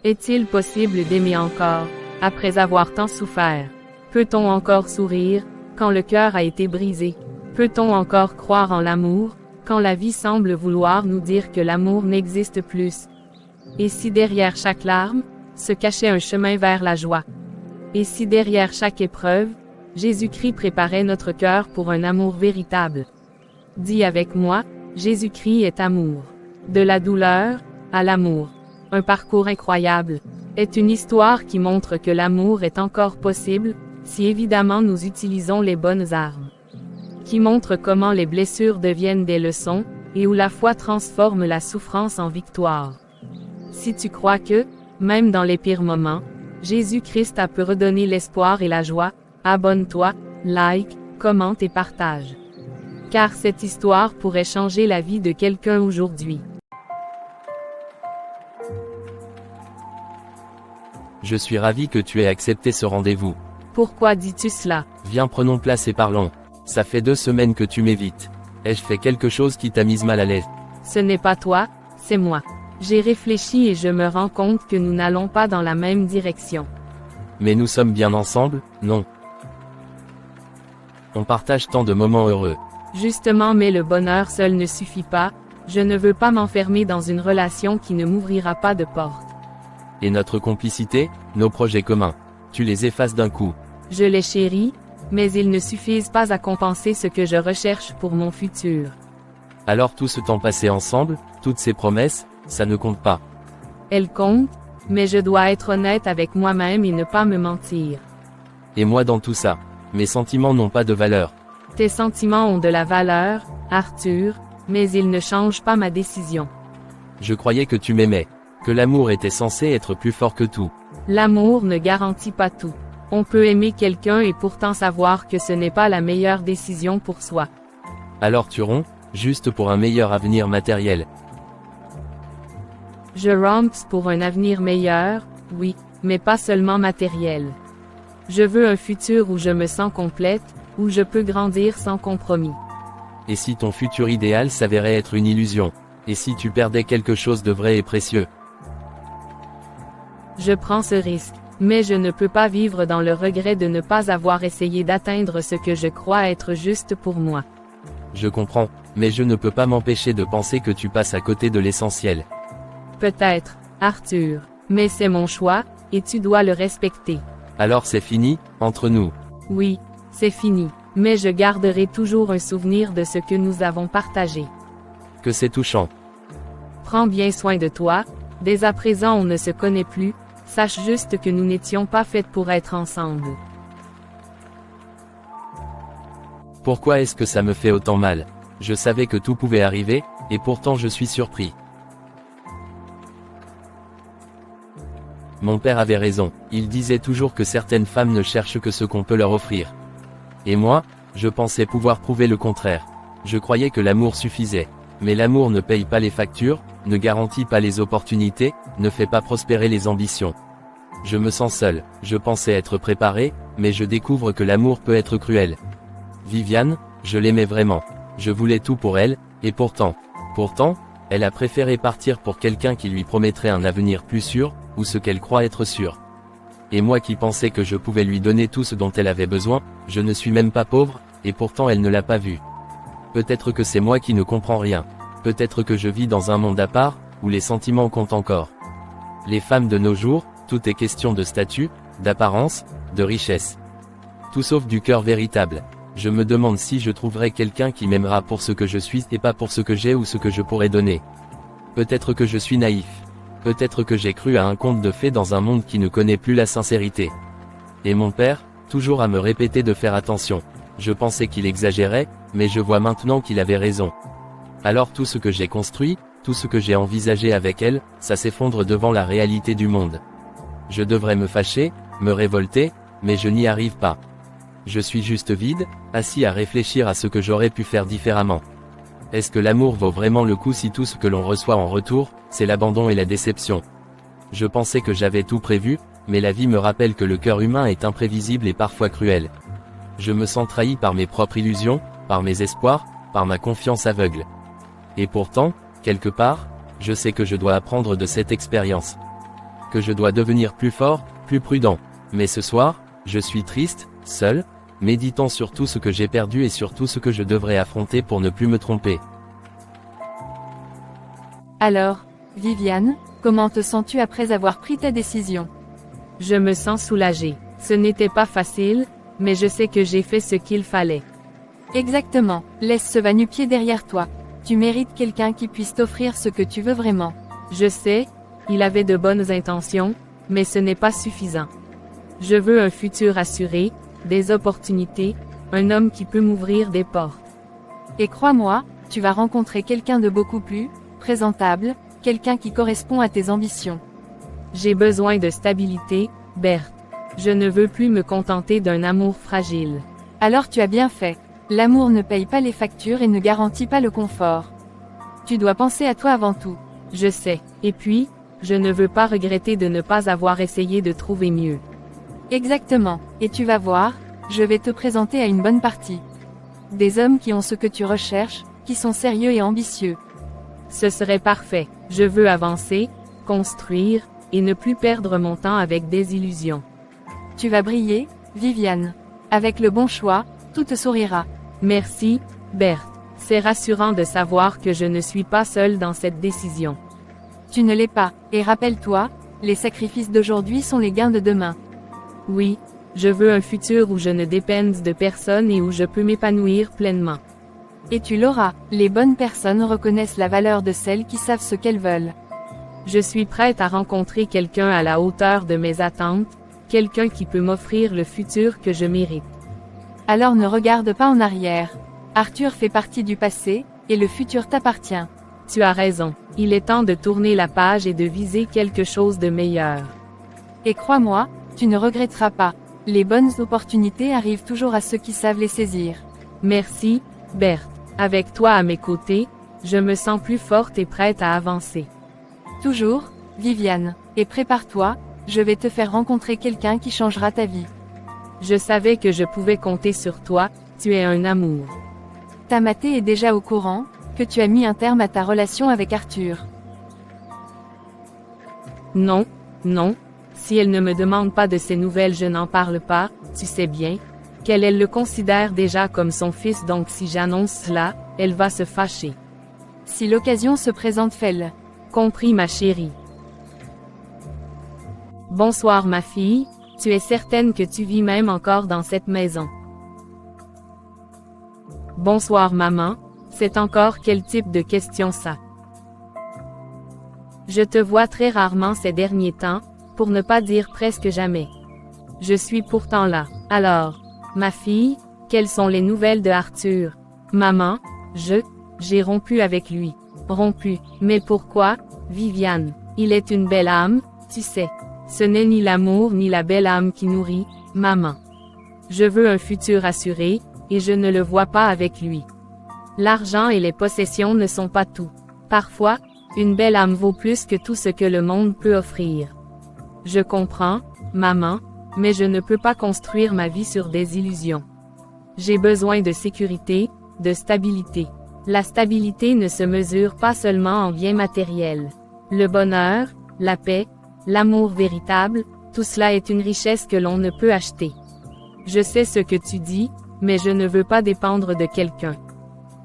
Est-il possible d'aimer encore, après avoir tant souffert? Peut-on encore sourire, quand le cœur a été brisé? Peut-on encore croire en l'amour, quand la vie semble vouloir nous dire que l'amour n'existe plus? Et si derrière chaque larme, se cachait un chemin vers la joie? Et si derrière chaque épreuve, Jésus-Christ préparait notre cœur pour un amour véritable? Dis avec moi, Jésus-Christ est amour. De la douleur, à l'amour. Un parcours incroyable. Est une histoire qui montre que l'amour est encore possible, si évidemment nous utilisons les bonnes armes. Qui montre comment les blessures deviennent des leçons, et où la foi transforme la souffrance en victoire. Si tu crois que, même dans les pires moments, Jésus-Christ a pu redonner l'espoir et la joie, abonne-toi, like, commente et partage. Car cette histoire pourrait changer la vie de quelqu'un aujourd'hui. Je suis ravi que tu aies accepté ce rendez-vous. Pourquoi dis-tu cela? Viens, prenons place et parlons. Ça fait 2 semaines que tu m'évites. Ai-je fait quelque chose qui t'a mise mal à l'aise? Ce n'est pas toi, c'est moi. J'ai réfléchi et je me rends compte que nous n'allons pas dans la même direction. Mais nous sommes bien ensemble, non? On partage tant de moments heureux. Justement, mais le bonheur seul ne suffit pas, je ne veux pas m'enfermer dans une relation qui ne m'ouvrira pas de porte. Et notre complicité, nos projets communs, tu les effaces d'un coup. Je les chéris, mais ils ne suffisent pas à compenser ce que je recherche pour mon futur. Alors tout ce temps passé ensemble, toutes ces promesses, ça ne compte pas. Elles comptent, mais je dois être honnête avec moi-même et ne pas me mentir. Et moi dans tout ça, mes sentiments n'ont pas de valeur. Tes sentiments ont de la valeur, Arthur, mais ils ne changent pas ma décision. Je croyais que tu m'aimais, que l'amour était censé être plus fort que tout. L'amour ne garantit pas tout. On peut aimer quelqu'un et pourtant savoir que ce n'est pas la meilleure décision pour soi. Alors tu romps, juste pour un meilleur avenir matériel. Je romps pour un avenir meilleur, oui, mais pas seulement matériel. Je veux un futur où je me sens complète, où je peux grandir sans compromis. Et si ton futur idéal s'avérait être une illusion? Et si tu perdais quelque chose de vrai et précieux? Je prends ce risque, mais je ne peux pas vivre dans le regret de ne pas avoir essayé d'atteindre ce que je crois être juste pour moi. Je comprends, mais je ne peux pas m'empêcher de penser que tu passes à côté de l'essentiel. Peut-être, Arthur, mais c'est mon choix, et tu dois le respecter. Alors c'est fini, entre nous. Oui, c'est fini, mais je garderai toujours un souvenir de ce que nous avons partagé. Que c'est touchant. Prends bien soin de toi, dès à présent on ne se connaît plus, sache juste que nous n'étions pas faites pour être ensemble. Pourquoi est-ce que ça me fait autant mal? Je savais que tout pouvait arriver, et pourtant je suis surpris. Mon père avait raison, il disait toujours que certaines femmes ne cherchent que ce qu'on peut leur offrir. Et moi, je pensais pouvoir prouver le contraire. Je croyais que l'amour suffisait. Mais l'amour ne paye pas les factures, ne garantit pas les opportunités, ne fait pas prospérer les ambitions. Je me sens seul, je pensais être préparé, mais je découvre que l'amour peut être cruel. Viviane, je l'aimais vraiment. Je voulais tout pour elle, et pourtant, elle a préféré partir pour quelqu'un qui lui promettrait un avenir plus sûr, ou ce qu'elle croit être sûr. Et moi qui pensais que je pouvais lui donner tout ce dont elle avait besoin, je ne suis même pas pauvre, et pourtant elle ne l'a pas vu. Peut-être que c'est moi qui ne comprends rien. Peut-être que je vis dans un monde à part, où les sentiments comptent encore. Les femmes de nos jours, tout est question de statut, d'apparence, de richesse. Tout sauf du cœur véritable. Je me demande si je trouverai quelqu'un qui m'aimera pour ce que je suis et pas pour ce que j'ai ou ce que je pourrais donner. Peut-être que je suis naïf. Peut-être que j'ai cru à un conte de fées dans un monde qui ne connaît plus la sincérité. Et mon père, toujours à me répéter de faire attention. Je pensais qu'il exagérait, mais je vois maintenant qu'il avait raison. Alors tout ce que j'ai construit, tout ce que j'ai envisagé avec elle, ça s'effondre devant la réalité du monde. Je devrais me fâcher, me révolter, mais je n'y arrive pas. Je suis juste vide, assis à réfléchir à ce que j'aurais pu faire différemment. Est-ce que l'amour vaut vraiment le coup si tout ce que l'on reçoit en retour, c'est l'abandon et la déception? Je pensais que j'avais tout prévu, mais la vie me rappelle que le cœur humain est imprévisible et parfois cruel. Je me sens trahi par mes propres illusions, par mes espoirs, par ma confiance aveugle. Et pourtant, quelque part, je sais que je dois apprendre de cette expérience. que je dois devenir plus fort, plus prudent. Mais ce soir, je suis triste, seul, méditant sur tout ce que j'ai perdu et sur tout ce que je devrais affronter pour ne plus me tromper. Alors, Viviane, comment te sens-tu après avoir pris ta décision? Je me sens soulagée. Ce n'était pas facile, mais je sais que j'ai fait ce qu'il fallait. Exactement, laisse ce va-nu-pied derrière toi. Tu mérites quelqu'un qui puisse t'offrir ce que tu veux vraiment. Je sais, il avait de bonnes intentions, mais ce n'est pas suffisant. Je veux un futur assuré, des opportunités, un homme qui peut m'ouvrir des portes. Et crois-moi, tu vas rencontrer quelqu'un de beaucoup plus présentable, quelqu'un qui correspond à tes ambitions. J'ai besoin de stabilité, Berthe. Je ne veux plus me contenter d'un amour fragile. Alors tu as bien fait. L'amour ne paye pas les factures et ne garantit pas le confort. Tu dois penser à toi avant tout. Je sais. Et puis, je ne veux pas regretter de ne pas avoir essayé de trouver mieux. Exactement. Et tu vas voir, je vais te présenter à une bonne partie. Des hommes qui ont ce que tu recherches, qui sont sérieux et ambitieux. Ce serait parfait. Je veux avancer, construire, et ne plus perdre mon temps avec des illusions. Tu vas briller, Viviane. Avec le bon choix, tout te sourira. Merci, Berthe. C'est rassurant de savoir que je ne suis pas seule dans cette décision. Tu ne l'es pas, et rappelle-toi, les sacrifices d'aujourd'hui sont les gains de demain. Oui, je veux un futur où je ne dépende de personne et où je peux m'épanouir pleinement. Et tu l'auras, les bonnes personnes reconnaissent la valeur de celles qui savent ce qu'elles veulent. Je suis prête à rencontrer quelqu'un à la hauteur de mes attentes, quelqu'un qui peut m'offrir le futur que je mérite. Alors ne regarde pas en arrière. Arthur fait partie du passé, et le futur t'appartient. Tu as raison, il est temps de tourner la page et de viser quelque chose de meilleur. Et crois-moi, tu ne regretteras pas. Les bonnes opportunités arrivent toujours à ceux qui savent les saisir. Merci, Berthe. Avec toi à mes côtés, je me sens plus forte et prête à avancer. Toujours, Viviane. Et prépare-toi, je vais te faire rencontrer quelqu'un qui changera ta vie. Je savais que je pouvais compter sur toi, tu es un amour. Tamathé est déjà au courant, que tu as mis un terme à ta relation avec Arthur. Non, non. Si elle ne me demande pas de ses nouvelles, je n'en parle pas, tu sais bien, qu'elle le considère déjà comme son fils, donc si j'annonce cela, elle va se fâcher. Si l'occasion se présente, fais-le. Compris, ma chérie. Bonsoir ma fille, tu es certaine que tu vis même encore dans cette maison? Bonsoir maman, c'est encore quel type de question ça? Je te vois très rarement ces derniers temps, pour ne pas dire presque jamais. Je suis pourtant là. Alors, ma fille, quelles sont les nouvelles de Arthur? Maman, j'ai rompu avec lui. Rompu, mais pourquoi, Viviane? Il est une belle âme, tu sais. Ce n'est ni l'amour ni la belle âme qui nourrit, maman. Je veux un futur assuré, et je ne le vois pas avec lui. L'argent et les possessions ne sont pas tout. Parfois, une belle âme vaut plus que tout ce que le monde peut offrir. Je comprends, maman, mais je ne peux pas construire ma vie sur des illusions. J'ai besoin de sécurité, de stabilité. La stabilité ne se mesure pas seulement en biens matériels. Le bonheur, la paix, l'amour véritable, tout cela est une richesse que l'on ne peut acheter. Je sais ce que tu dis, mais je ne veux pas dépendre de quelqu'un.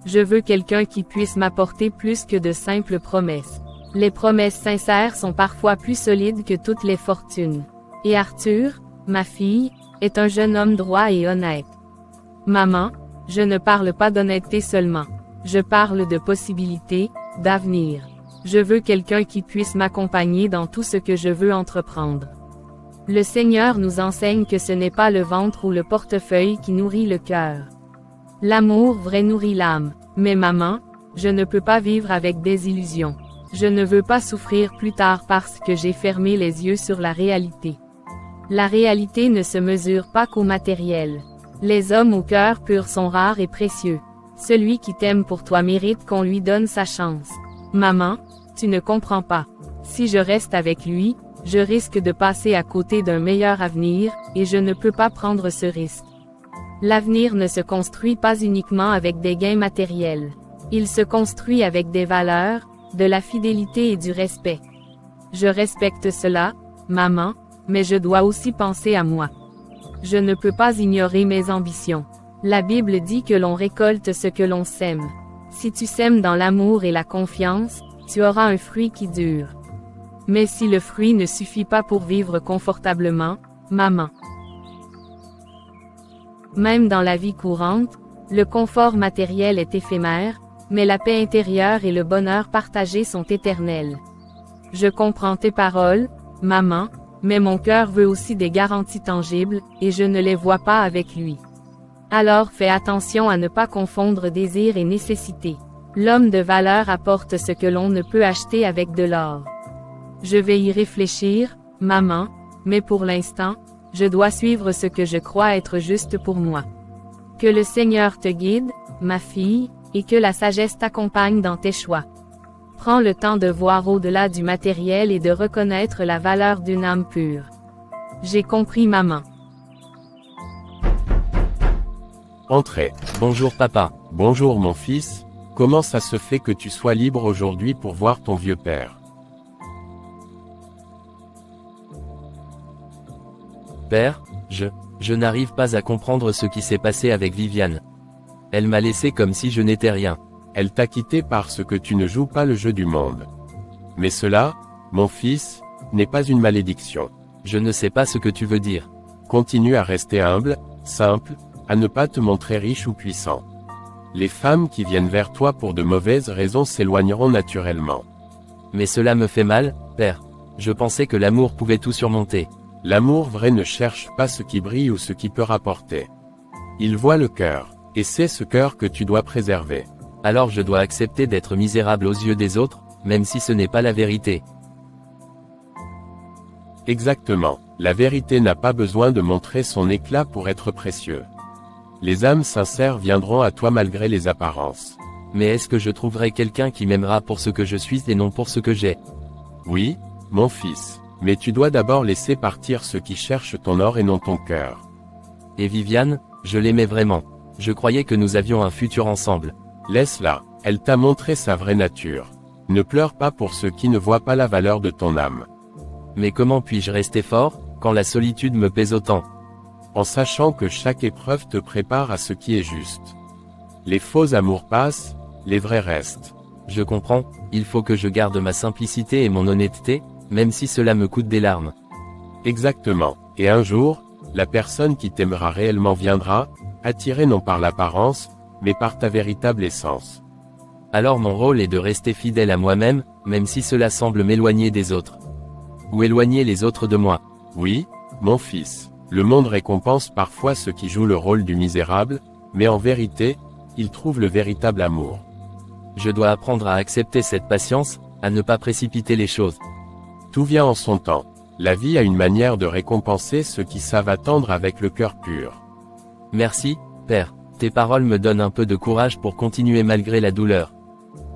Je veux quelqu'un qui puisse m'apporter plus que de simples promesses. Les promesses sincères sont parfois plus solides que toutes les fortunes. Et Arthur, ma fille, est un jeune homme droit et honnête. Maman, je ne parle pas d'honnêteté seulement. Je parle de possibilités, d'avenir. Je veux quelqu'un qui puisse m'accompagner dans tout ce que je veux entreprendre. Le Seigneur nous enseigne que ce n'est pas le ventre ou le portefeuille qui nourrit le cœur. L'amour vrai nourrit l'âme. Mais maman, je ne peux pas vivre avec des illusions. Je ne veux pas souffrir plus tard parce que j'ai fermé les yeux sur la réalité. La réalité ne se mesure pas qu'au matériel. Les hommes au cœur pur sont rares et précieux. Celui qui t'aime pour toi mérite qu'on lui donne sa chance. Maman, tu ne comprends pas. Si je reste avec lui, je risque de passer à côté d'un meilleur avenir, et je ne peux pas prendre ce risque. L'avenir ne se construit pas uniquement avec des gains matériels. Il se construit avec des valeurs, de la fidélité et du respect. Je respecte cela, maman, mais je dois aussi penser à moi. Je ne peux pas ignorer mes ambitions. La Bible dit que l'on récolte ce que l'on sème. Si tu sèmes dans l'amour et la confiance, tu auras un fruit qui dure. Mais si le fruit ne suffit pas pour vivre confortablement, maman. Même dans la vie courante, le confort matériel est éphémère, mais la paix intérieure et le bonheur partagé sont éternels. Je comprends tes paroles, maman, mais mon cœur veut aussi des garanties tangibles, et je ne les vois pas avec lui. Alors fais attention à ne pas confondre désir et nécessité. L'homme de valeur apporte ce que l'on ne peut acheter avec de l'or. Je vais y réfléchir, maman, mais pour l'instant, je dois suivre ce que je crois être juste pour moi. Que le Seigneur te guide, ma fille, et que la sagesse t'accompagne dans tes choix. Prends le temps de voir au-delà du matériel et de reconnaître la valeur d'une âme pure. J'ai compris, maman. Entrez. Bonjour papa. Bonjour mon fils, comment ça se fait que tu sois libre aujourd'hui pour voir ton vieux père? Père, je n'arrive pas à comprendre ce qui s'est passé avec Viviane. Elle m'a laissé comme si je n'étais rien. Elle t'a quitté parce que tu ne joues pas le jeu du monde. Mais cela, mon fils, n'est pas une malédiction. Je ne sais pas ce que tu veux dire. Continue à rester humble, simple, à ne pas te montrer riche ou puissant. Les femmes qui viennent vers toi pour de mauvaises raisons s'éloigneront naturellement. Mais cela me fait mal, père. Je pensais que l'amour pouvait tout surmonter. L'amour vrai ne cherche pas ce qui brille ou ce qui peut rapporter. Il voit le cœur, et c'est ce cœur que tu dois préserver. Alors je dois accepter d'être misérable aux yeux des autres, même si ce n'est pas la vérité. Exactement, la vérité n'a pas besoin de montrer son éclat pour être précieux. Les âmes sincères viendront à toi malgré les apparences. Mais est-ce que je trouverai quelqu'un qui m'aimera pour ce que je suis et non pour ce que j'ai? Oui, mon fils, mais tu dois d'abord laisser partir ceux qui cherchent ton or et non ton cœur. Et Viviane, je l'aimais vraiment. Je croyais que nous avions un futur ensemble. Laisse-la, elle t'a montré sa vraie nature. Ne pleure pas pour ceux qui ne voient pas la valeur de ton âme. Mais comment puis-je rester fort, quand la solitude me pèse autant? En sachant que chaque épreuve te prépare à ce qui est juste. Les faux amours passent, les vrais restent. Je comprends, il faut que je garde ma simplicité et mon honnêteté, même si cela me coûte des larmes. Exactement, et un jour, la personne qui t'aimera réellement viendra, attirée non par l'apparence, mais par ta véritable essence. Alors mon rôle est de rester fidèle à moi-même, même si cela semble m'éloigner des autres. Ou éloigner les autres de moi. Oui, mon fils. Le monde récompense parfois ceux qui jouent le rôle du misérable, mais en vérité, il trouve le véritable amour. Je dois apprendre à accepter cette patience, à ne pas précipiter les choses. Tout vient en son temps. La vie a une manière de récompenser ceux qui savent attendre avec le cœur pur. Merci, Père. Tes paroles me donnent un peu de courage pour continuer malgré la douleur.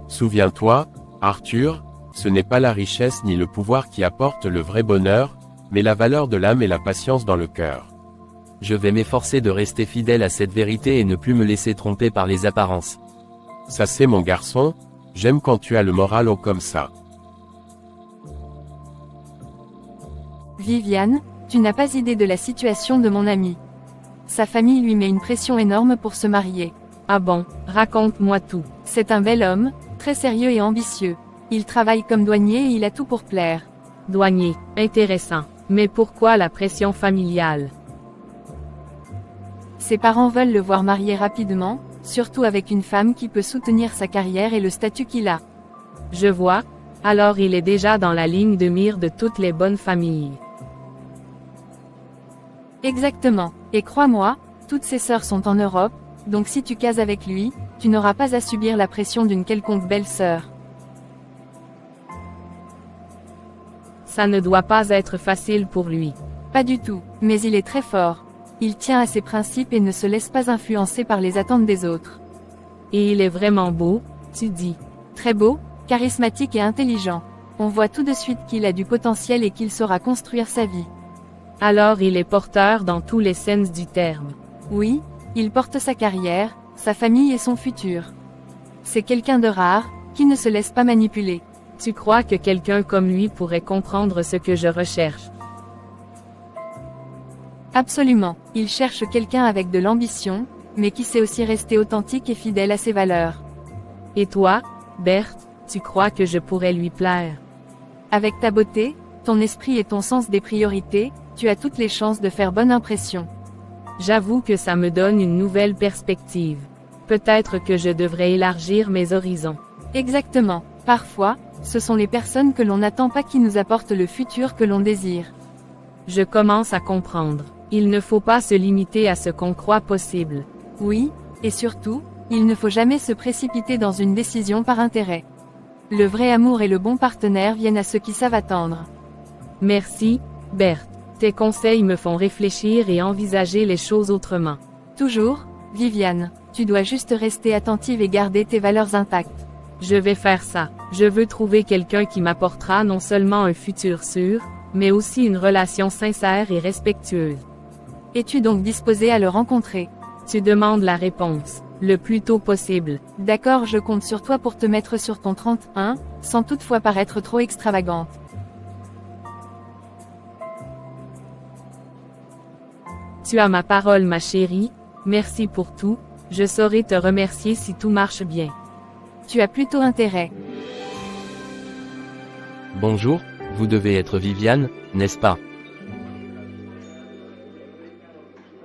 Souviens-toi, Arthur, ce n'est pas la richesse ni le pouvoir qui apportent le vrai bonheur, mais la valeur de l'âme et la patience dans le cœur. Je vais m'efforcer de rester fidèle à cette vérité et ne plus me laisser tromper par les apparences. Ça c'est mon garçon, j'aime quand tu as le moral haut comme ça. Viviane, tu n'as pas idée de la situation de mon ami. Sa famille lui met une pression énorme pour se marier. Ah bon, raconte-moi tout. C'est un bel homme, très sérieux et ambitieux. Il travaille comme douanier et il a tout pour plaire. Douanier, intéressant. Mais pourquoi la pression familiale? Ses parents veulent le voir marié rapidement, surtout avec une femme qui peut soutenir sa carrière et le statut qu'il a. Je vois, alors il est déjà dans la ligne de mire de toutes les bonnes familles. Exactement, et crois-moi, toutes ses sœurs sont en Europe, donc si tu cases avec lui, tu n'auras pas à subir la pression d'une quelconque belle-sœur. Ça ne doit pas être facile pour lui. Pas du tout, mais il est très fort. Il tient à ses principes et ne se laisse pas influencer par les attentes des autres. Et il est vraiment beau, tu dis. Très beau, charismatique et intelligent. On voit tout de suite qu'il a du potentiel et qu'il saura construire sa vie. Alors il est porteur dans tous les sens du terme. Oui, il porte sa carrière, sa famille et son futur. C'est quelqu'un de rare, qui ne se laisse pas manipuler. Tu crois que quelqu'un comme lui pourrait comprendre ce que je recherche? Absolument. Il cherche quelqu'un avec de l'ambition, mais qui sait aussi rester authentique et fidèle à ses valeurs. Et toi, Berthe, tu crois que je pourrais lui plaire? Avec ta beauté, ton esprit et ton sens des priorités, tu as toutes les chances de faire bonne impression. J'avoue que ça me donne une nouvelle perspective. Peut-être que je devrais élargir mes horizons. Exactement. Parfois, ce sont les personnes que l'on n'attend pas qui nous apportent le futur que l'on désire. Je commence à comprendre. Il ne faut pas se limiter à ce qu'on croit possible. Oui, et surtout, il ne faut jamais se précipiter dans une décision par intérêt. Le vrai amour et le bon partenaire viennent à ceux qui savent attendre. Merci, Berthe. Tes conseils me font réfléchir et envisager les choses autrement. Toujours, Viviane, tu dois juste rester attentive et garder tes valeurs intactes. Je vais faire ça. Je veux trouver quelqu'un qui m'apportera non seulement un futur sûr, mais aussi une relation sincère et respectueuse. Es-tu donc disposé à le rencontrer? Tu demandes la réponse, le plus tôt possible. D'accord, je compte sur toi pour te mettre sur ton 31, sans toutefois paraître trop extravagante. Tu as ma parole, ma chérie, merci pour tout, je saurai te remercier si tout marche bien. Tu as plutôt intérêt. Bonjour, vous devez être Viviane, n'est-ce pas?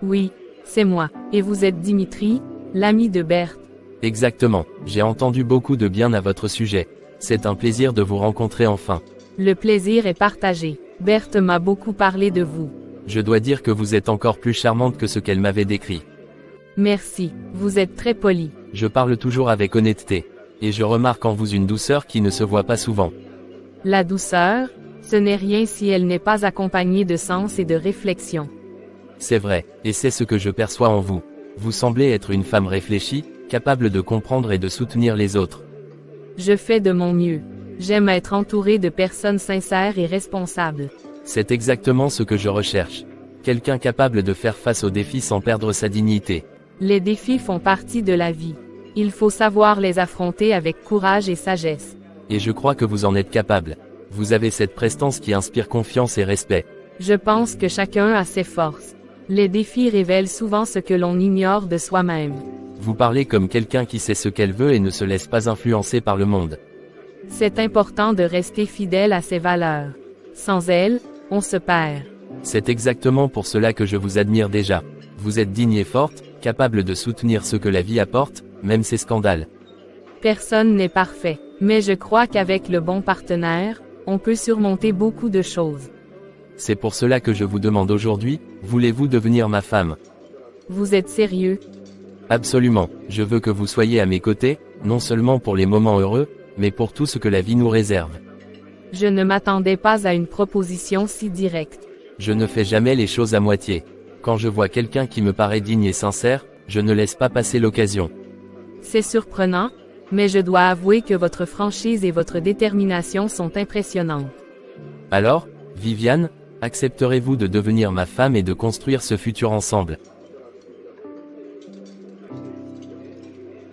Oui, c'est moi. Et vous êtes Dimitri, l'ami de Berthe? Exactement, j'ai entendu beaucoup de bien à votre sujet. C'est un plaisir de vous rencontrer enfin. Le plaisir est partagé. Berthe m'a beaucoup parlé de vous. Je dois dire que vous êtes encore plus charmante que ce qu'elle m'avait décrit. Merci, vous êtes très poli. Je parle toujours avec honnêteté. Et je remarque en vous une douceur qui ne se voit pas souvent. La douceur, ce n'est rien si elle n'est pas accompagnée de sens et de réflexion. C'est vrai, et c'est ce que je perçois en vous. Vous semblez être une femme réfléchie, capable de comprendre et de soutenir les autres. Je fais de mon mieux. J'aime être entourée de personnes sincères et responsables. C'est exactement ce que je recherche. Quelqu'un capable de faire face aux défis sans perdre sa dignité. Les défis font partie de la vie. Il faut savoir les affronter avec courage et sagesse. Et je crois que vous en êtes capable. Vous avez cette prestance qui inspire confiance et respect. Je pense que chacun a ses forces. Les défis révèlent souvent ce que l'on ignore de soi-même. Vous parlez comme quelqu'un qui sait ce qu'elle veut et ne se laisse pas influencer par le monde. C'est important de rester fidèle à ses valeurs. Sans elles, on se perd. C'est exactement pour cela que je vous admire déjà. Vous êtes digne et forte, capable de soutenir ce que la vie apporte, même ses scandales. Personne n'est parfait, mais je crois qu'avec le bon partenaire, on peut surmonter beaucoup de choses. C'est pour cela que je vous demande aujourd'hui, voulez-vous devenir ma femme? Vous êtes sérieux? Absolument, je veux que vous soyez à mes côtés, non seulement pour les moments heureux, mais pour tout ce que la vie nous réserve. Je ne m'attendais pas à une proposition si directe. Je ne fais jamais les choses à moitié. Quand je vois quelqu'un qui me paraît digne et sincère, je ne laisse pas passer l'occasion. C'est surprenant, mais je dois avouer que votre franchise et votre détermination sont impressionnantes. Alors, Viviane, accepterez-vous de devenir ma femme et de construire ce futur ensemble?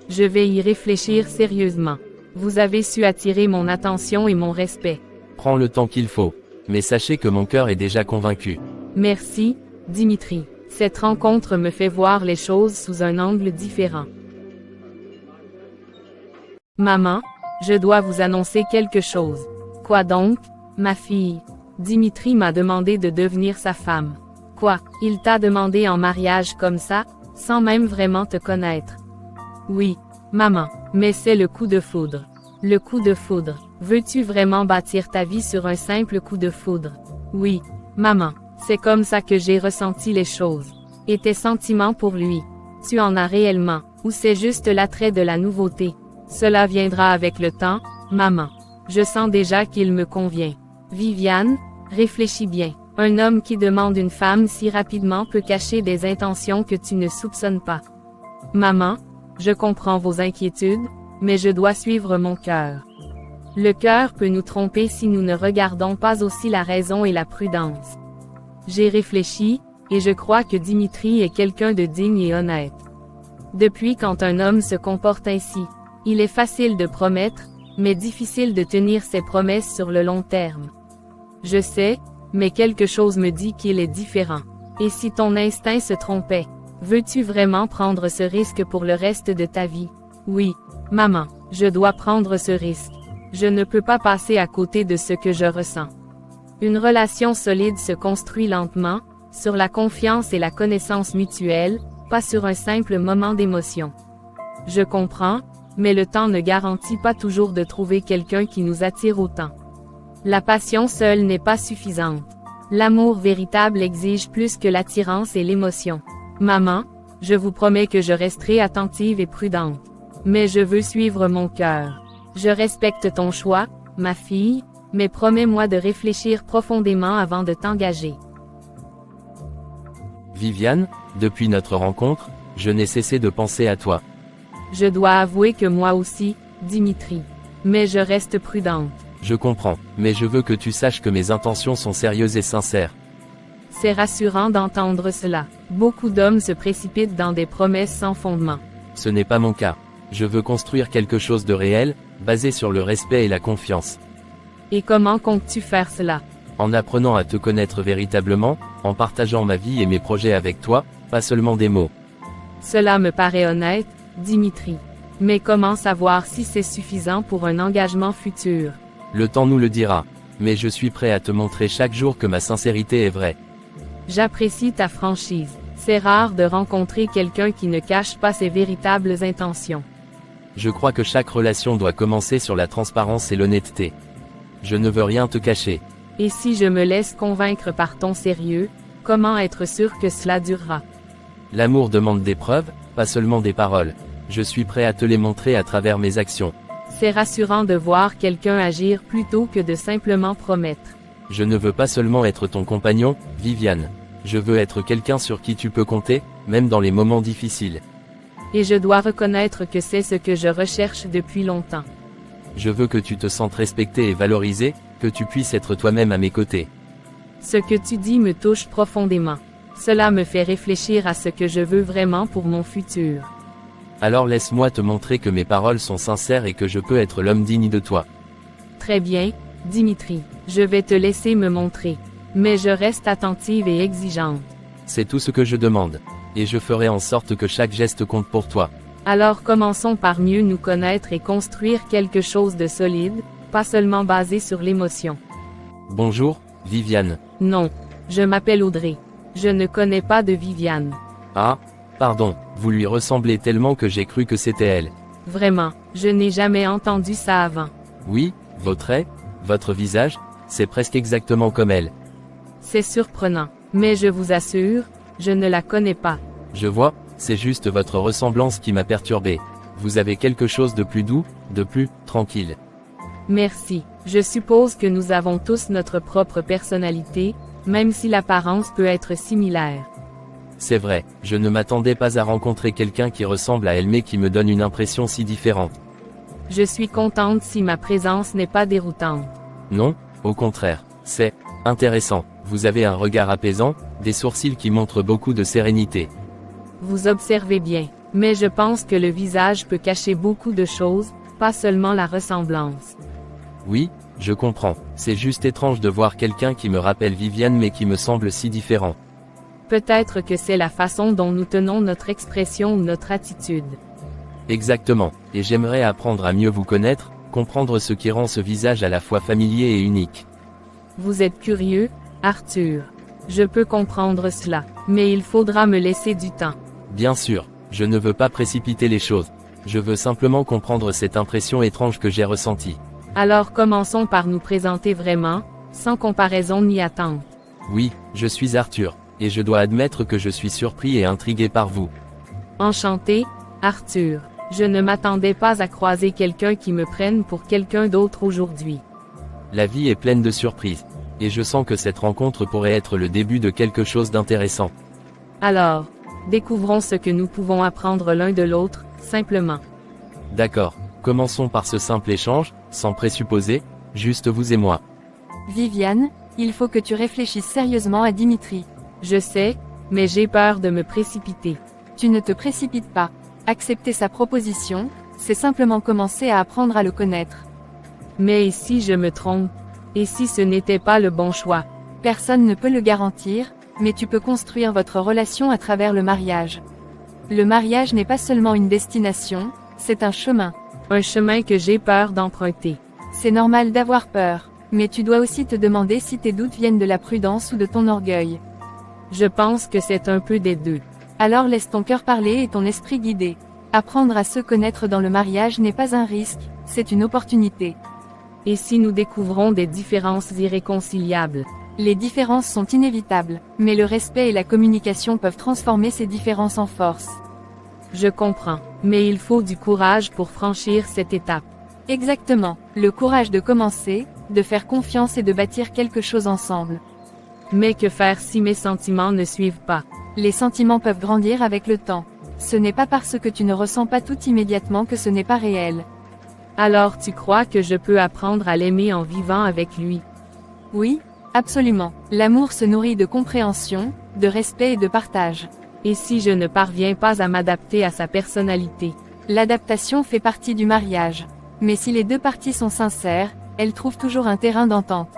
Je vais y réfléchir sérieusement. Vous avez su attirer mon attention et mon respect. Prends le temps qu'il faut. Mais sachez que mon cœur est déjà convaincu. Merci, Dimitri. Cette rencontre me fait voir les choses sous un angle différent. Maman, je dois vous annoncer quelque chose. Quoi donc, ma fille? Dimitri m'a demandé de devenir sa femme. Quoi, il t'a demandé en mariage comme ça, sans même vraiment te connaître? Oui, maman, mais c'est le coup de foudre. Le coup de foudre. Veux-tu vraiment bâtir ta vie sur un simple coup de foudre? Oui, maman, c'est comme ça que j'ai ressenti les choses. Et tes sentiments pour lui? Tu en as réellement, ou c'est juste l'attrait de la nouveauté? Cela viendra avec le temps, maman. Je sens déjà qu'il me convient. Viviane, réfléchis bien. Un homme qui demande une femme si rapidement peut cacher des intentions que tu ne soupçonnes pas. Maman, je comprends vos inquiétudes, mais je dois suivre mon cœur. Le cœur peut nous tromper si nous ne regardons pas aussi la raison et la prudence. J'ai réfléchi, et je crois que Dimitri est quelqu'un de digne et honnête. Depuis quand un homme se comporte ainsi, il est facile de promettre, mais difficile de tenir ses promesses sur le long terme. Je sais, mais quelque chose me dit qu'il est différent. Et si ton instinct se trompait? Veux-tu vraiment prendre ce risque pour le reste de ta vie? Oui, maman, je dois prendre ce risque. Je ne peux pas passer à côté de ce que je ressens. Une relation solide se construit lentement, sur la confiance et la connaissance mutuelle, pas sur un simple moment d'émotion. Je comprends, mais le temps ne garantit pas toujours de trouver quelqu'un qui nous attire autant. La passion seule n'est pas suffisante. L'amour véritable exige plus que l'attirance et l'émotion. Maman, je vous promets que je resterai attentive et prudente. Mais je veux suivre mon cœur. Je respecte ton choix, ma fille, mais promets-moi de réfléchir profondément avant de t'engager. Viviane, depuis notre rencontre, je n'ai cessé de penser à toi. Je dois avouer que moi aussi, Dimitri. Mais je reste prudente. Je comprends, mais je veux que tu saches que mes intentions sont sérieuses et sincères. C'est rassurant d'entendre cela. Beaucoup d'hommes se précipitent dans des promesses sans fondement. Ce n'est pas mon cas. Je veux construire quelque chose de réel, basé sur le respect et la confiance. Et comment comptes-tu faire cela? En apprenant à te connaître véritablement, en partageant ma vie et mes projets avec toi, pas seulement des mots. Cela me paraît honnête, Dimitri. Mais comment savoir si c'est suffisant pour un engagement futur? Le temps nous le dira. Mais je suis prêt à te montrer chaque jour que ma sincérité est vraie. J'apprécie ta franchise. C'est rare de rencontrer quelqu'un qui ne cache pas ses véritables intentions. Je crois que chaque relation doit commencer sur la transparence et l'honnêteté. Je ne veux rien te cacher. Et si je me laisse convaincre par ton sérieux, comment être sûr que cela durera? L'amour demande des preuves, pas seulement des paroles. Je suis prêt à te les montrer à travers mes actions. C'est rassurant de voir quelqu'un agir plutôt que de simplement promettre. Je ne veux pas seulement être ton compagnon, Viviane. Je veux être quelqu'un sur qui tu peux compter, même dans les moments difficiles. Et je dois reconnaître que c'est ce que je recherche depuis longtemps. Je veux que tu te sentes respecté et valorisé, que tu puisses être toi-même à mes côtés. Ce que tu dis me touche profondément. Cela me fait réfléchir à ce que je veux vraiment pour mon futur. Alors laisse-moi te montrer que mes paroles sont sincères et que je peux être l'homme digne de toi. Très bien, Dimitri. Je vais te laisser me montrer. Mais je reste attentive et exigeante. C'est tout ce que je demande. Et je ferai en sorte que chaque geste compte pour toi. Alors commençons par mieux nous connaître et construire quelque chose de solide, pas seulement basé sur l'émotion. Bonjour, Viviane. Non, je m'appelle Audrey. Je ne connais pas de Viviane. Ah, pardon, vous lui ressemblez tellement que j'ai cru que c'était elle. Vraiment, je n'ai jamais entendu ça avant. Oui, vos traits, votre visage, c'est presque exactement comme elle. C'est surprenant, mais je vous assure, je ne la connais pas. Je vois, c'est juste votre ressemblance qui m'a perturbé. Vous avez quelque chose de plus doux, de plus tranquille. Merci. Je suppose que nous avons tous notre propre personnalité, même si l'apparence peut être similaire. C'est vrai, je ne m'attendais pas à rencontrer quelqu'un qui ressemble à elle mais qui me donne une impression si différente. Je suis contente si ma présence n'est pas déroutante. Non, au contraire, c'est intéressant. Vous avez un regard apaisant, des sourcils qui montrent beaucoup de sérénité. Vous observez bien, mais je pense que le visage peut cacher beaucoup de choses, pas seulement la ressemblance. Oui, je comprends. C'est juste étrange de voir quelqu'un qui me rappelle Viviane mais qui me semble si différent. Peut-être que c'est la façon dont nous tenons notre expression ou notre attitude. Exactement, et j'aimerais apprendre à mieux vous connaître, comprendre ce qui rend ce visage à la fois familier et unique. Vous êtes curieux, Arthur. Je peux comprendre cela, mais il faudra me laisser du temps. Bien sûr, je ne veux pas précipiter les choses. Je veux simplement comprendre cette impression étrange que j'ai ressentie. Alors commençons par nous présenter vraiment, sans comparaison ni attente. Oui, je suis Arthur, et je dois admettre que je suis surpris et intrigué par vous. Enchanté, Arthur. Je ne m'attendais pas à croiser quelqu'un qui me prenne pour quelqu'un d'autre aujourd'hui. La vie est pleine de surprises, et je sens que cette rencontre pourrait être le début de quelque chose d'intéressant. Alors, découvrons ce que nous pouvons apprendre l'un de l'autre, simplement. D'accord, commençons par ce simple échange, sans présupposer, juste vous et moi. Viviane, il faut que tu réfléchisses sérieusement à Dimitri. Je sais, mais j'ai peur de me précipiter. Tu ne te précipites pas. Accepter sa proposition, c'est simplement commencer à apprendre à le connaître. Mais et si je me trompe? Et si ce n'était pas le bon choix? Personne ne peut le garantir, mais tu peux construire votre relation à travers le mariage. Le mariage n'est pas seulement une destination, c'est un chemin. Un chemin que j'ai peur d'emprunter. C'est normal d'avoir peur, mais tu dois aussi te demander si tes doutes viennent de la prudence ou de ton orgueil. Je pense que c'est un peu des deux. Alors laisse ton cœur parler et ton esprit guider. Apprendre à se connaître dans le mariage n'est pas un risque, c'est une opportunité. Et si nous découvrons des différences irréconciliables? Les différences sont inévitables, mais le respect et la communication peuvent transformer ces différences en force. Je comprends, mais il faut du courage pour franchir cette étape. Exactement, le courage de commencer, de faire confiance et de bâtir quelque chose ensemble. Mais que faire si mes sentiments ne suivent pas? Les sentiments peuvent grandir avec le temps. Ce n'est pas parce que tu ne ressens pas tout immédiatement que ce n'est pas réel. Alors tu crois que je peux apprendre à l'aimer en vivant avec lui? Oui, absolument. L'amour se nourrit de compréhension, de respect et de partage. Et si je ne parviens pas à m'adapter à sa personnalité? L'adaptation fait partie du mariage. Mais si les deux parties sont sincères, elles trouvent toujours un terrain d'entente.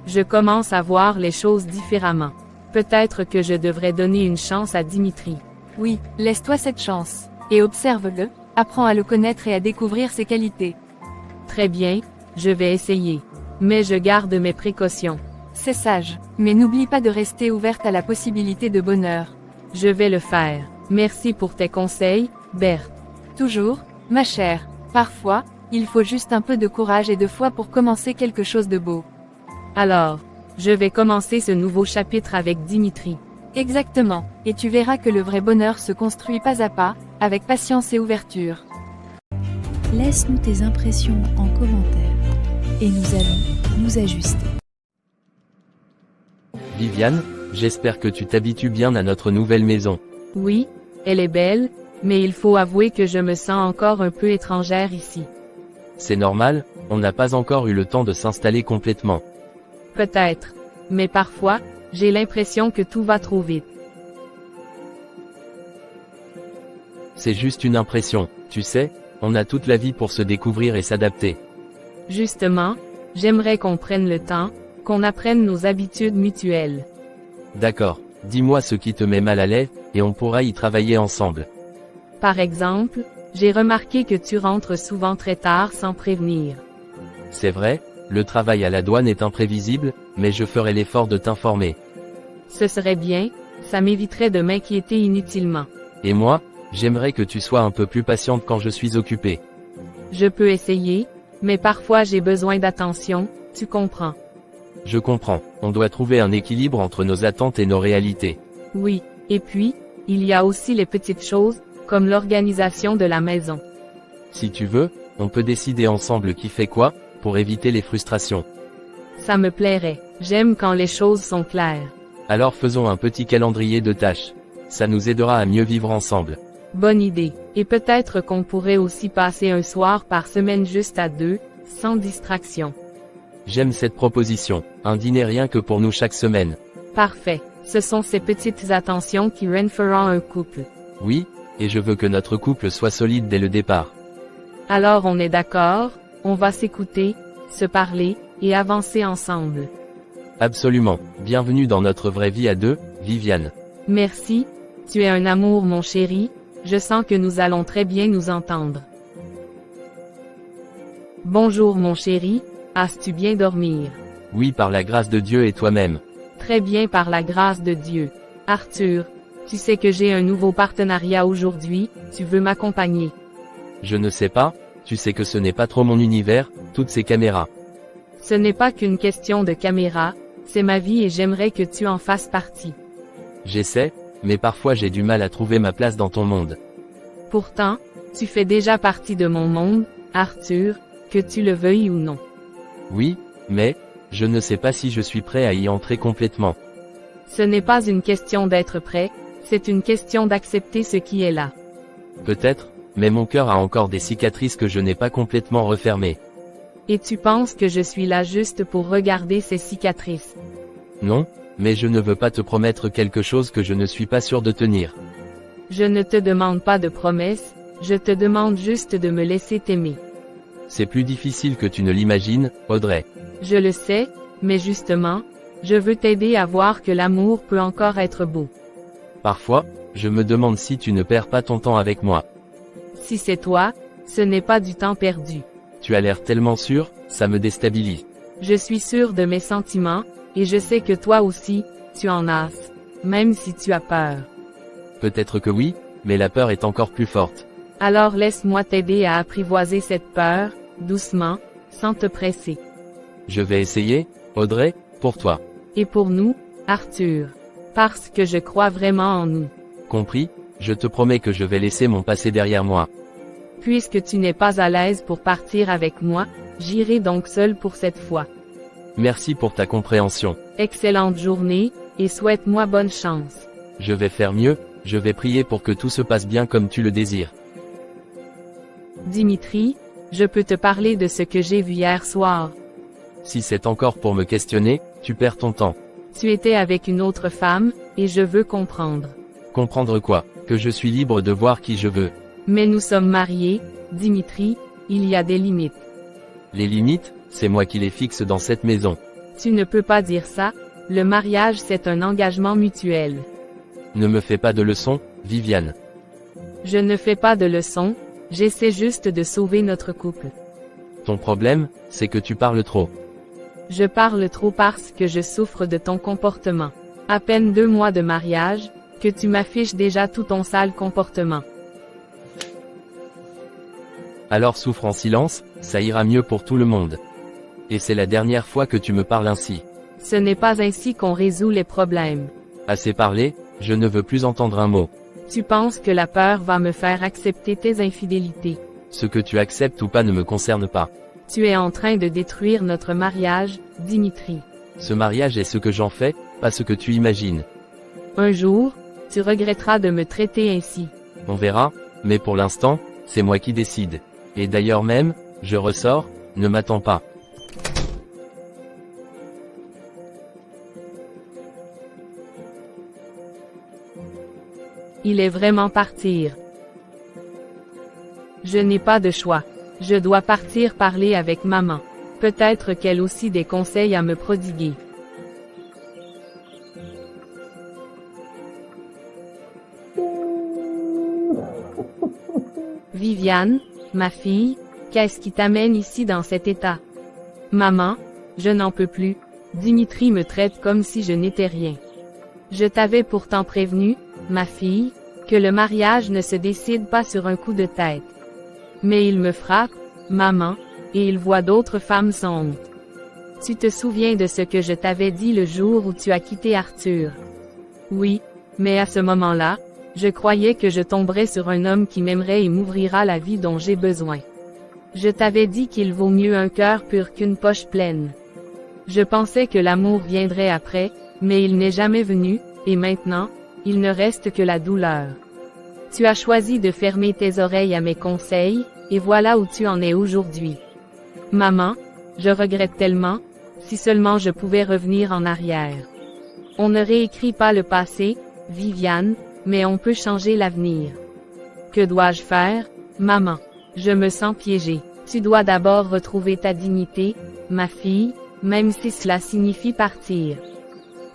Je commence à voir les choses différemment. Peut-être que je devrais donner une chance à Dimitri. Oui, laisse-toi cette chance. Et observe-le, apprends à le connaître et à découvrir ses qualités. Très bien, je vais essayer. Mais je garde mes précautions. C'est sage, mais n'oublie pas de rester ouverte à la possibilité de bonheur. Je vais le faire. Merci pour tes conseils, Berthe. Toujours, ma chère. Parfois, il faut juste un peu de courage et de foi pour commencer quelque chose de beau. Alors, je vais commencer ce nouveau chapitre avec Dimitri. Exactement, et tu verras que le vrai bonheur se construit pas à pas, avec patience et ouverture. Laisse-nous tes impressions en commentaire, et nous allons nous ajuster. Viviane, j'espère que tu t'habitues bien à notre nouvelle maison. Oui, elle est belle, mais il faut avouer que je me sens encore un peu étrangère ici. C'est normal, on n'a pas encore eu le temps de s'installer complètement. Peut-être. Mais parfois, j'ai l'impression que tout va trop vite. C'est juste une impression, tu sais, on a toute la vie pour se découvrir et s'adapter. Justement, j'aimerais qu'on prenne le temps, qu'on apprenne nos habitudes mutuelles. D'accord, dis-moi ce qui te met mal à l'aise, et on pourra y travailler ensemble. Par exemple, j'ai remarqué que tu rentres souvent très tard sans prévenir. C'est vrai, le travail à la douane est imprévisible, mais je ferai l'effort de t'informer. Ce serait bien, ça m'éviterait de m'inquiéter inutilement. Et moi, j'aimerais que tu sois un peu plus patiente quand je suis occupé. Je peux essayer, mais parfois j'ai besoin d'attention, tu comprends. Je comprends, on doit trouver un équilibre entre nos attentes et nos réalités. Oui, et puis, il y a aussi les petites choses, comme l'organisation de la maison. Si tu veux, on peut décider ensemble qui fait quoi, pour éviter les frustrations. Ça me plairait, j'aime quand les choses sont claires. Alors faisons un petit calendrier de tâches. Ça nous aidera à mieux vivre ensemble. Bonne idée, et peut-être qu'on pourrait aussi passer un soir par semaine juste à deux, sans distraction. J'aime cette proposition, un dîner rien que pour nous chaque semaine. Parfait, ce sont ces petites attentions qui renferont un couple. Oui, et je veux que notre couple soit solide dès le départ. Alors on est d'accord, on va s'écouter, se parler, et avancer ensemble. Absolument, bienvenue dans notre vraie vie à deux, Viviane. Merci, tu es un amour mon chéri, je sens que nous allons très bien nous entendre. Bonjour mon chéri, as-tu bien dormir? Oui, par la grâce de Dieu et toi-même. Très bien par la grâce de Dieu. Arthur, tu sais que j'ai un nouveau partenariat aujourd'hui, tu veux m'accompagner? Je ne sais pas, tu sais que ce n'est pas trop mon univers, toutes ces caméras. Ce n'est pas qu'une question de caméra, c'est ma vie et j'aimerais que tu en fasses partie. J'essaie, mais parfois j'ai du mal à trouver ma place dans ton monde. Pourtant, tu fais déjà partie de mon monde, Arthur, que tu le veuilles ou non. Oui, mais, je ne sais pas si je suis prêt à y entrer complètement. Ce n'est pas une question d'être prêt, c'est une question d'accepter ce qui est là. Peut-être, mais mon cœur a encore des cicatrices que je n'ai pas complètement refermées. Et tu penses que je suis là juste pour regarder ces cicatrices? Non, mais je ne veux pas te promettre quelque chose que je ne suis pas sûr de tenir. Je ne te demande pas de promesses, je te demande juste de me laisser t'aimer. C'est plus difficile que tu ne l'imagines, Audrey. Je le sais, mais justement, Je veux t'aider à voir que l'amour peut encore être beau. Parfois, je me demande si tu ne perds pas ton temps avec moi. Si c'est toi, ce n'est pas du temps perdu. Tu as l'air tellement sûr, ça me déstabilise. Je suis sûre de mes sentiments, et je sais que toi aussi, tu en as. Même si tu as peur. Peut-être que oui, mais la peur est encore plus forte. Alors laisse-moi t'aider à apprivoiser cette peur, doucement, sans te presser. Je vais essayer, Audrey, pour toi. Et pour nous, Arthur. Parce que je crois vraiment en nous. Compris, je te promets que je vais laisser mon passé derrière moi. Puisque tu n'es pas à l'aise pour partir avec moi, j'irai donc seul pour cette fois. Merci pour ta compréhension. Excellente journée, et souhaite-moi bonne chance. Je vais faire mieux, je vais prier pour que tout se passe bien comme tu le désires. Dimitri, je peux te parler de ce que j'ai vu hier soir. Si c'est encore pour me questionner, tu perds ton temps. Tu étais avec une autre femme, et je veux comprendre. Comprendre quoi? Que je suis libre de voir qui je veux. Mais nous sommes mariés, Dimitri, il y a des limites. Les limites, c'est moi qui les fixe dans cette maison. Tu ne peux pas dire ça, le mariage c'est un engagement mutuel. Ne me fais pas de leçons, Viviane. Je ne fais pas de leçons, j'essaie juste de sauver notre couple. Ton problème, c'est que tu parles trop. Je parle trop parce que je souffre de ton comportement. À peine 2 mois de mariage, que tu m'affiches déjà tout ton sale comportement. Alors souffre en silence, ça ira mieux pour tout le monde. Et c'est la dernière fois que tu me parles ainsi. Ce n'est pas ainsi qu'on résout les problèmes. Assez parlé, je ne veux plus entendre un mot. Tu penses que la peur va me faire accepter tes infidélités. Ce que tu acceptes ou pas ne me concerne pas. Tu es en train de détruire notre mariage, Dimitri. Ce mariage est ce que j'en fais, pas ce que tu imagines. Un jour, tu regretteras de me traiter ainsi. On verra, mais pour l'instant, c'est moi qui décide. Et d'ailleurs même, je ressors, ne m'attends pas. Il est vraiment partir. Je n'ai pas de choix. Je dois partir parler avec maman. Peut-être qu'elle aussi des conseils à me prodiguer. Viviane, ma fille, qu'est-ce qui t'amène ici dans cet état? Maman, je n'en peux plus. Dimitri me traite comme si je n'étais rien. Je t'avais pourtant prévenu, ma fille, que le mariage ne se décide pas sur un coup de tête. Mais il me frappe, maman, et il voit d'autres femmes sans honte. Tu te souviens de ce que je t'avais dit le jour où tu as quitté Arthur? Oui, mais à ce moment-là, je croyais que je tomberais sur un homme qui m'aimerait et m'ouvrira la vie dont j'ai besoin. Je t'avais dit qu'il vaut mieux un cœur pur qu'une poche pleine. Je pensais que l'amour viendrait après, mais il n'est jamais venu, et maintenant, il ne reste que la douleur. Tu as choisi de fermer tes oreilles à mes conseils, et voilà où tu en es aujourd'hui. Maman, je regrette tellement, si seulement je pouvais revenir en arrière. On ne réécrit pas le passé, Viviane, mais on peut changer l'avenir. Que dois-je faire, maman? Je me sens piégée. Tu dois d'abord retrouver ta dignité, ma fille, même si cela signifie partir.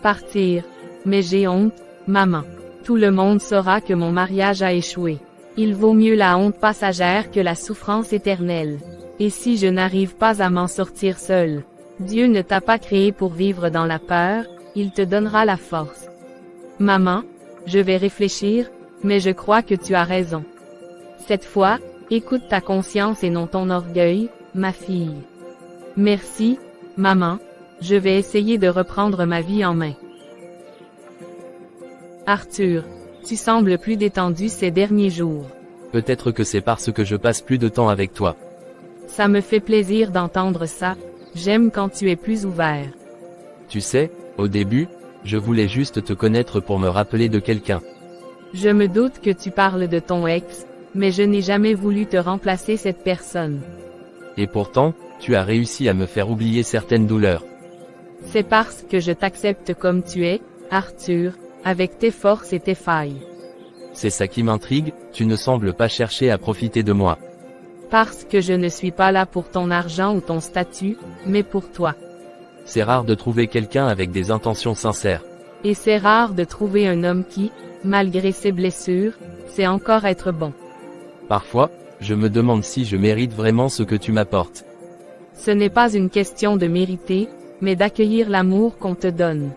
Partir. Mais j'ai honte, maman. Tout le monde saura que mon mariage a échoué. Il vaut mieux la honte passagère que la souffrance éternelle. Et si je n'arrive pas à m'en sortir seule? Dieu ne t'a pas créé pour vivre dans la peur, il te donnera la force. Maman, je vais réfléchir, mais je crois que tu as raison. Cette fois, écoute ta conscience et non ton orgueil, ma fille. Merci, maman, je vais essayer de reprendre ma vie en main. Arthur, tu sembles plus détendu ces derniers jours. Peut-être que c'est parce que je passe plus de temps avec toi. Ça me fait plaisir d'entendre ça, j'aime quand tu es plus ouvert. Tu sais, au début, je voulais juste te connaître pour me rappeler de quelqu'un. Je me doute que tu parles de ton ex, mais je n'ai jamais voulu te remplacer cette personne. Et pourtant, tu as réussi à me faire oublier certaines douleurs. C'est parce que je t'accepte comme tu es, Arthur, avec tes forces et tes failles. C'est ça qui m'intrigue, tu ne sembles pas chercher à profiter de moi. Parce que je ne suis pas là pour ton argent ou ton statut, mais pour toi. C'est rare de trouver quelqu'un avec des intentions sincères. Et c'est rare de trouver un homme qui, malgré ses blessures, sait encore être bon. Parfois, je me demande si je mérite vraiment ce que tu m'apportes. Ce n'est pas une question de mériter, mais d'accueillir l'amour qu'on te donne.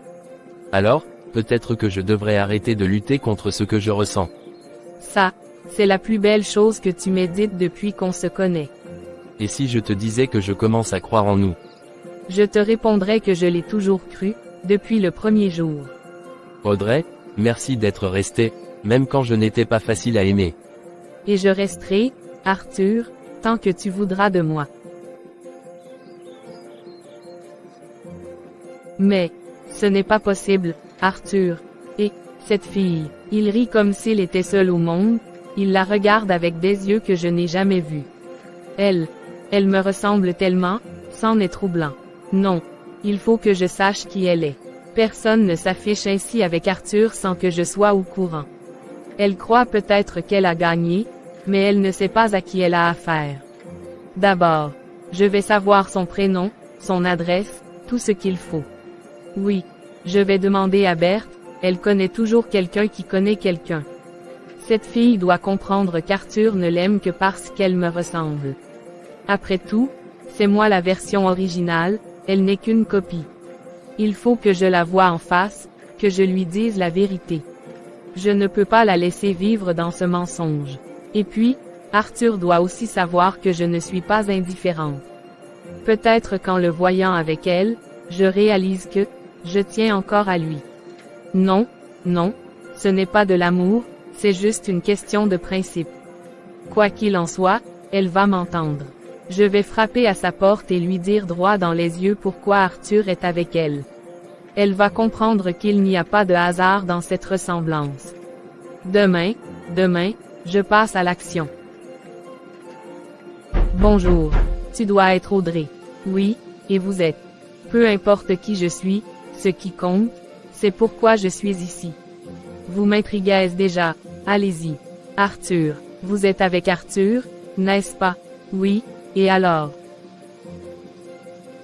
Alors, peut-être que je devrais arrêter de lutter contre ce que je ressens. Ça, c'est la plus belle chose que tu m'aies dite depuis qu'on se connaît. Et si je te disais que je commence à croire en nous? Je te répondrai que je l'ai toujours cru, depuis le premier jour. Audrey, merci d'être restée, même quand je n'étais pas facile à aimer. Et je resterai, Arthur, tant que tu voudras de moi. Mais, ce n'est pas possible, Arthur. Et, cette fille, il rit comme s'il était seul au monde, il la regarde avec des yeux que je n'ai jamais vus. Elle me ressemble tellement, c'en est troublant. Non, il faut que je sache qui elle est. Personne ne s'affiche ainsi avec Arthur sans que je sois au courant. Elle croit peut-être qu'elle a gagné, mais elle ne sait pas à qui elle a affaire. D'abord, je vais savoir son prénom, son adresse, tout ce qu'il faut. Oui, je vais demander à Berthe, elle connaît toujours quelqu'un qui connaît quelqu'un. Cette fille doit comprendre qu'Arthur ne l'aime que parce qu'elle me ressemble. Après tout, c'est moi la version originale, elle n'est qu'une copie. Il faut que je la voie en face, que je lui dise la vérité. Je ne peux pas la laisser vivre dans ce mensonge. Et puis, Arthur doit aussi savoir que je ne suis pas indifférente. Peut-être qu'en le voyant avec elle, je réalise que, je tiens encore à lui. Non, non, ce n'est pas de l'amour, c'est juste une question de principe. Quoi qu'il en soit, elle va m'entendre. Je vais frapper à sa porte et lui dire droit dans les yeux pourquoi Arthur est avec elle. Elle va comprendre qu'il n'y a pas de hasard dans cette ressemblance. Demain, je passe à l'action. Bonjour. Tu dois être Audrey. Oui, et vous êtes. Peu importe qui je suis, ce qui compte, c'est pourquoi je suis ici. Vous m'intriguez déjà, allez-y. Arthur, vous êtes avec Arthur, n'est-ce pas? Oui, et alors?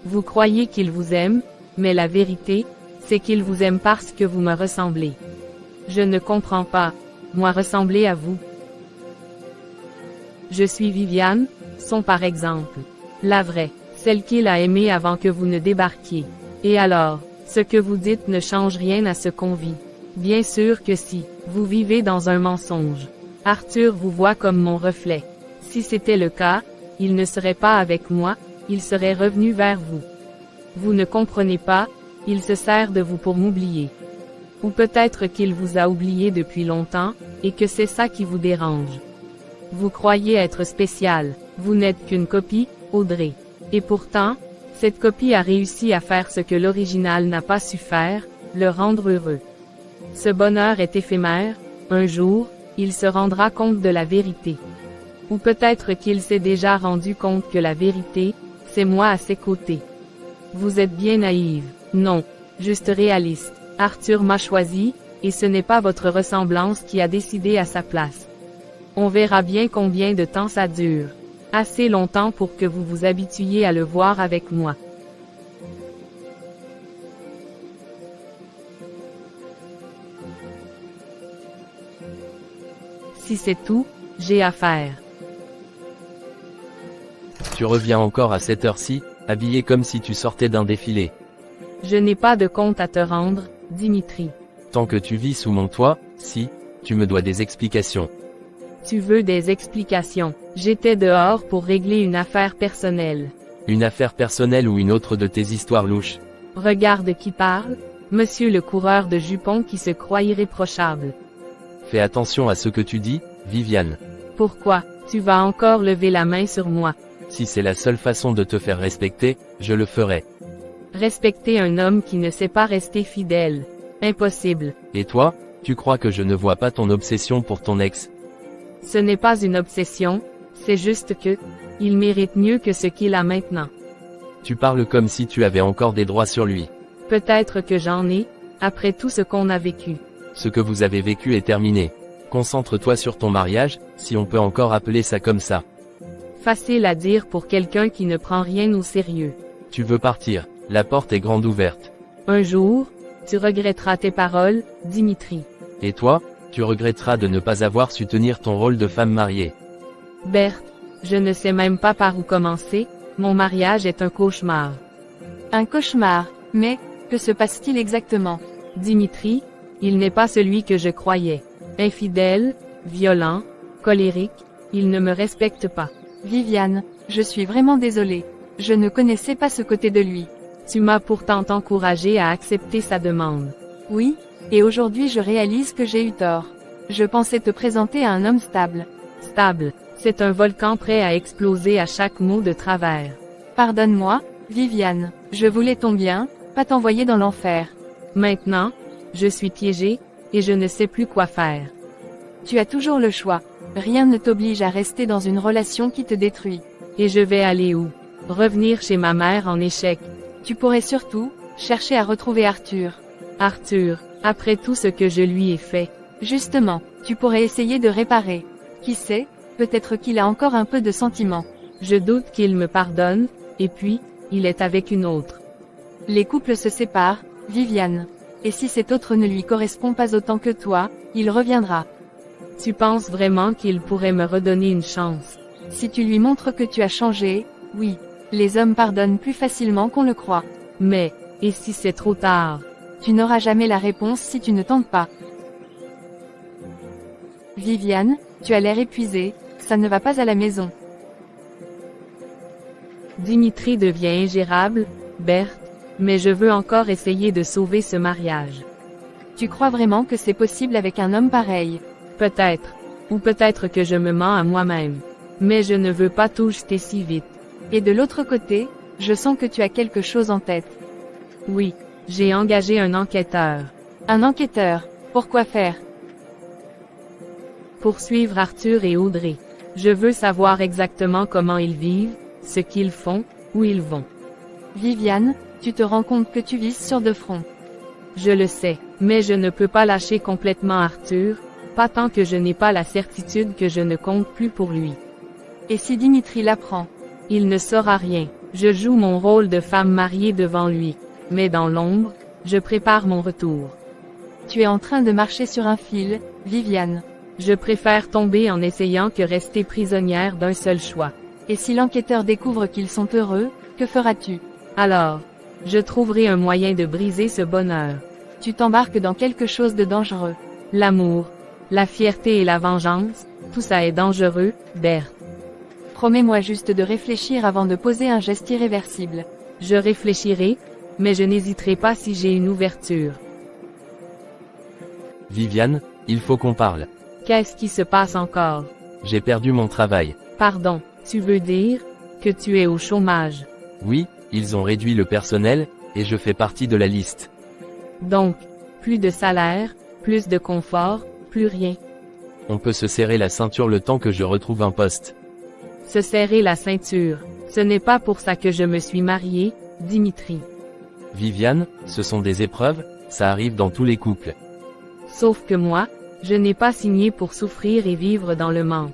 Vous croyez qu'il vous aime, mais la vérité, c'est qu'il vous aime parce que vous me ressemblez. Je ne comprends pas, moi ressembler à vous. Je suis Viviane, son par exemple. La vraie, celle qu'il a aimée avant que vous ne débarquiez. Et alors, ce que vous dites ne change rien à ce qu'on vit. Bien sûr que si, vous vivez dans un mensonge. Arthur vous voit comme mon reflet. Si c'était le cas, il ne serait pas avec moi, il serait revenu vers vous. Vous ne comprenez pas, il se sert de vous pour m'oublier. Ou peut-être qu'il vous a oublié depuis longtemps, et que c'est ça qui vous dérange. Vous croyez être spécial, vous n'êtes qu'une copie, Audrey. Et pourtant, cette copie a réussi à faire ce que l'original n'a pas su faire, le rendre heureux. Ce bonheur est éphémère, un jour, il se rendra compte de la vérité. Ou peut-être qu'il s'est déjà rendu compte que la vérité, c'est moi à ses côtés. Vous êtes bien naïve, non, juste réaliste. Arthur m'a choisi, et ce n'est pas votre ressemblance qui a décidé à sa place. On verra bien combien de temps ça dure. Assez longtemps pour que vous vous habituiez à le voir avec moi. Si c'est tout, j'ai affaire. Tu reviens encore à cette heure-ci, habillé comme si tu sortais d'un défilé. Je n'ai pas de compte à te rendre, Dimitri. Tant que tu vis sous mon toit, si, tu me dois des explications. Tu veux des explications. J'étais dehors pour régler une affaire personnelle. Une affaire personnelle ou une autre de tes histoires louches? Regarde qui parle, monsieur le coureur de jupons qui se croit irréprochable. Fais attention à ce que tu dis, Viviane. Pourquoi, tu vas encore lever la main sur moi? Si c'est la seule façon de te faire respecter, je le ferai. Respecter un homme qui ne sait pas rester fidèle. Impossible. Et toi, tu crois que je ne vois pas ton obsession pour ton ex? Ce n'est pas une obsession, c'est juste que, il mérite mieux que ce qu'il a maintenant. Tu parles comme si tu avais encore des droits sur lui. Peut-être que j'en ai, après tout ce qu'on a vécu. Ce que vous avez vécu est terminé. Concentre-toi sur ton mariage, si on peut encore appeler ça comme ça. Facile à dire pour quelqu'un qui ne prend rien au sérieux. Tu veux partir. La porte est grande ouverte. Un jour, tu regretteras tes paroles, Dimitri. Et toi, tu regretteras de ne pas avoir su tenir ton rôle de femme mariée. Berthe, je ne sais même pas par où commencer, mon mariage est un cauchemar. Un cauchemar, mais, que se passe-t-il exactement? Dimitri, il n'est pas celui que je croyais. Infidèle, violent, colérique, il ne me respecte pas. Viviane, je suis vraiment désolée. Je ne connaissais pas ce côté de lui. Tu m'as pourtant encouragé à accepter sa demande. Oui, et aujourd'hui je réalise que j'ai eu tort. Je pensais te présenter à un homme stable. Stable, c'est un volcan prêt à exploser à chaque mot de travers. Pardonne-moi, Viviane, je voulais ton bien, pas t'envoyer dans l'enfer. Maintenant, je suis piégée, et je ne sais plus quoi faire. Tu as toujours le choix. Rien ne t'oblige à rester dans une relation qui te détruit. Et je vais aller où? Revenir chez ma mère en échec. Tu pourrais surtout, chercher à retrouver Arthur. Arthur, après tout ce que je lui ai fait. Justement, tu pourrais essayer de réparer. Qui sait, peut-être qu'il a encore un peu de sentiment. Je doute qu'il me pardonne, et puis, il est avec une autre. Les couples se séparent, Viviane. Et si cet autre ne lui correspond pas autant que toi, il reviendra. Tu penses vraiment qu'il pourrait me redonner une chance? Si tu lui montres que tu as changé, oui. Les hommes pardonnent plus facilement qu'on le croit. Mais, et si c'est trop tard? Tu n'auras jamais la réponse si tu ne tentes pas. Viviane, tu as l'air épuisée, ça ne va pas à la maison. Dimitri devient ingérable, Berthe, mais je veux encore essayer de sauver ce mariage. Tu crois vraiment que c'est possible avec un homme pareil? Peut-être. Ou peut-être que je me mens à moi-même. Mais je ne veux pas tout jeter si vite. Et de l'autre côté, je sens que tu as quelque chose en tête. Oui, j'ai engagé un enquêteur. Un enquêteur, pourquoi faire? Pour suivre Arthur et Audrey. Je veux savoir exactement comment ils vivent, ce qu'ils font, où ils vont. Viviane, tu te rends compte que tu vises sur deux fronts. Je le sais, mais je ne peux pas lâcher complètement Arthur, pas tant que je n'ai pas la certitude que je ne compte plus pour lui. Et si Dimitri l'apprend? Il ne saura rien. Je joue mon rôle de femme mariée devant lui. Mais dans l'ombre, je prépare mon retour. Tu es en train de marcher sur un fil, Viviane. Je préfère tomber en essayant que rester prisonnière d'un seul choix. Et si l'enquêteur découvre qu'ils sont heureux, que feras-tu? Alors, je trouverai un moyen de briser ce bonheur. Tu t'embarques dans quelque chose de dangereux. L'amour, la fierté et la vengeance, tout ça est dangereux, Berthe. Promets-moi juste de réfléchir avant de poser un geste irréversible. Je réfléchirai, mais je n'hésiterai pas si j'ai une ouverture. Viviane, il faut qu'on parle. Qu'est-ce qui se passe encore? J'ai perdu mon travail. Pardon, tu veux dire que tu es au chômage? Oui, ils ont réduit le personnel, et je fais partie de la liste. Donc, plus de salaire, plus de confort, plus rien. On peut se serrer la ceinture le temps que je retrouve un poste. Se serrer la ceinture. Ce n'est pas pour ça que je me suis mariée, Dimitri. Viviane, ce sont des épreuves, ça arrive dans tous les couples. Sauf que moi, je n'ai pas signé pour souffrir et vivre dans le manque.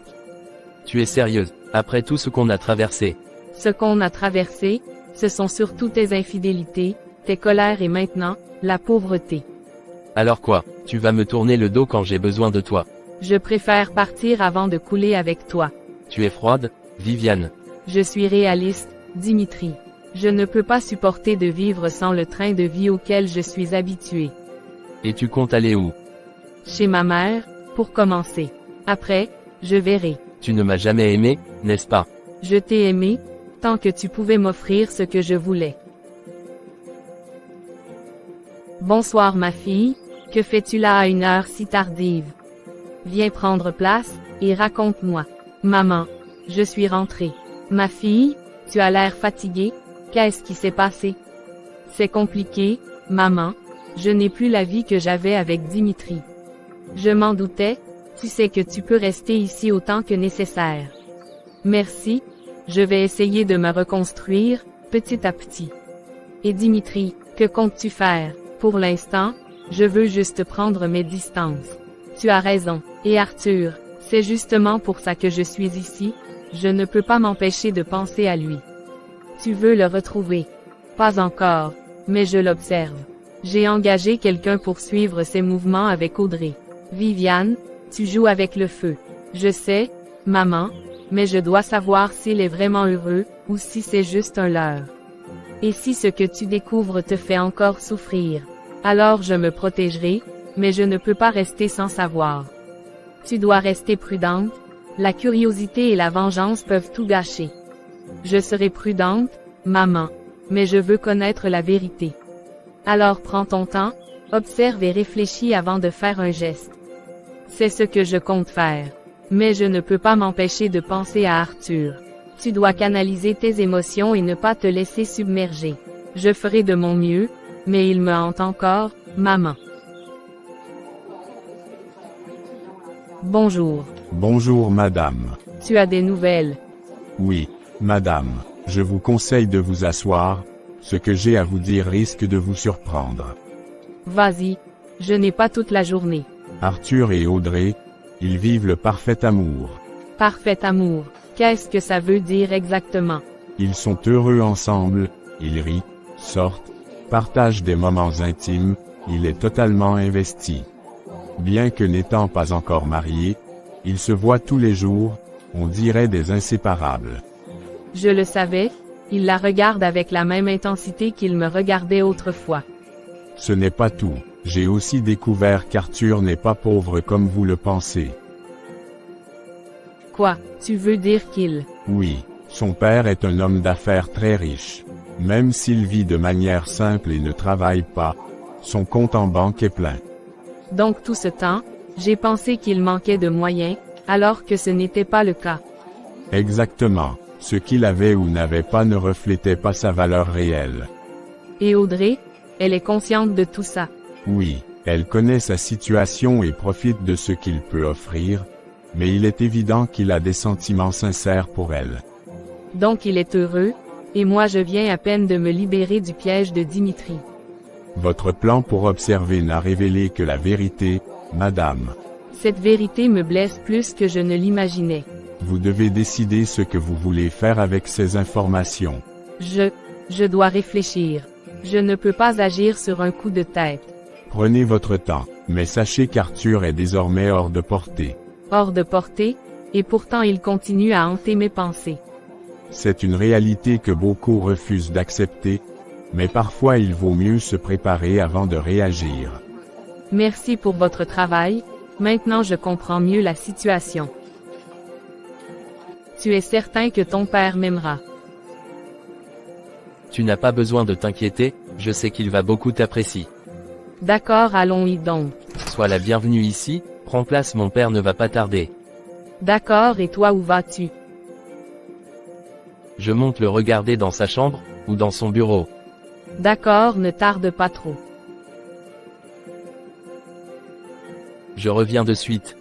Tu es sérieuse, après tout ce qu'on a traversé. Ce qu'on a traversé, ce sont surtout tes infidélités, tes colères et maintenant, la pauvreté. Alors quoi, tu vas me tourner le dos quand j'ai besoin de toi. Je préfère partir avant de couler avec toi. Tu es froide, Viviane. Je suis réaliste, Dimitri. Je ne peux pas supporter de vivre sans le train de vie auquel je suis habitué. Et tu comptes aller où? Chez ma mère, pour commencer. Après, je verrai. Tu ne m'as jamais aimé, n'est-ce pas? Je t'ai aimé, tant que tu pouvais m'offrir ce que je voulais. Bonsoir ma fille, que fais-tu là à une heure si tardive? Viens prendre place, et raconte-moi. Maman, je suis rentrée. Ma fille, tu as l'air fatiguée, qu'est-ce qui s'est passé? C'est compliqué, maman, je n'ai plus la vie que j'avais avec Dimitri. Je m'en doutais, tu sais que tu peux rester ici autant que nécessaire. Merci, je vais essayer de me reconstruire, petit à petit. Et Dimitri, que comptes-tu faire? Pour l'instant, je veux juste prendre mes distances. Tu as raison, et Arthur, c'est justement pour ça que je suis ici, je ne peux pas m'empêcher de penser à lui. Tu veux le retrouver. Pas encore, mais je l'observe. J'ai engagé quelqu'un pour suivre ses mouvements avec Audrey. Viviane, tu joues avec le feu. Je sais, maman, mais je dois savoir s'il est vraiment heureux, ou si c'est juste un leurre. Et si ce que tu découvres te fait encore souffrir, alors je me protégerai, mais je ne peux pas rester sans savoir. Tu dois rester prudente, la curiosité et la vengeance peuvent tout gâcher. Je serai prudente, maman, mais je veux connaître la vérité. Alors prends ton temps, observe et réfléchis avant de faire un geste. C'est ce que je compte faire. Mais je ne peux pas m'empêcher de penser à Arthur. Tu dois canaliser tes émotions et ne pas te laisser submerger. Je ferai de mon mieux, mais il me hante encore, maman. Bonjour. Bonjour madame. Tu as des nouvelles? Oui, madame, je vous conseille de vous asseoir, ce que j'ai à vous dire risque de vous surprendre. Vas-y, je n'ai pas toute la journée. Arthur et Audrey, ils vivent le parfait amour. Parfait amour, qu'est-ce que ça veut dire exactement? Ils sont heureux ensemble, ils rient, sortent, partagent des moments intimes, il est totalement investi. Bien que n'étant pas encore mariés, ils se voient tous les jours, on dirait des inséparables. Je le savais, il la regarde avec la même intensité qu'il me regardait autrefois. Ce n'est pas tout, j'ai aussi découvert qu'Arthur n'est pas pauvre comme vous le pensez. Quoi, tu veux dire qu'il... Oui, son père est un homme d'affaires très riche. Même s'il vit de manière simple et ne travaille pas, son compte en banque est plein. Donc tout ce temps, j'ai pensé qu'il manquait de moyens, alors que ce n'était pas le cas. Exactement, ce qu'il avait ou n'avait pas ne reflétait pas sa valeur réelle. Et Audrey, elle est consciente de tout ça. Oui, elle connaît sa situation et profite de ce qu'il peut offrir, mais il est évident qu'il a des sentiments sincères pour elle. Donc il est heureux, et moi je viens à peine de me libérer du piège de Dimitri. Votre plan pour observer n'a révélé que la vérité, madame. Cette vérité me blesse plus que je ne l'imaginais. Vous devez décider ce que vous voulez faire avec ces informations. Je dois réfléchir. Je ne peux pas agir sur un coup de tête. Prenez votre temps, mais sachez qu'Arthur est désormais hors de portée. Hors de portée, et pourtant il continue à hanter mes pensées. C'est une réalité que beaucoup refusent d'accepter, mais parfois il vaut mieux se préparer avant de réagir. Merci pour votre travail, maintenant je comprends mieux la situation. Tu es certain que ton père m'aimera. Tu n'as pas besoin de t'inquiéter, je sais qu'il va beaucoup t'apprécier. D'accord, allons-y donc. Sois la bienvenue ici, prends place, mon père ne va pas tarder. D'accord, et toi où vas-tu? Je monte le regarder dans sa chambre, ou dans son bureau. D'accord, ne tarde pas trop. Je reviens de suite.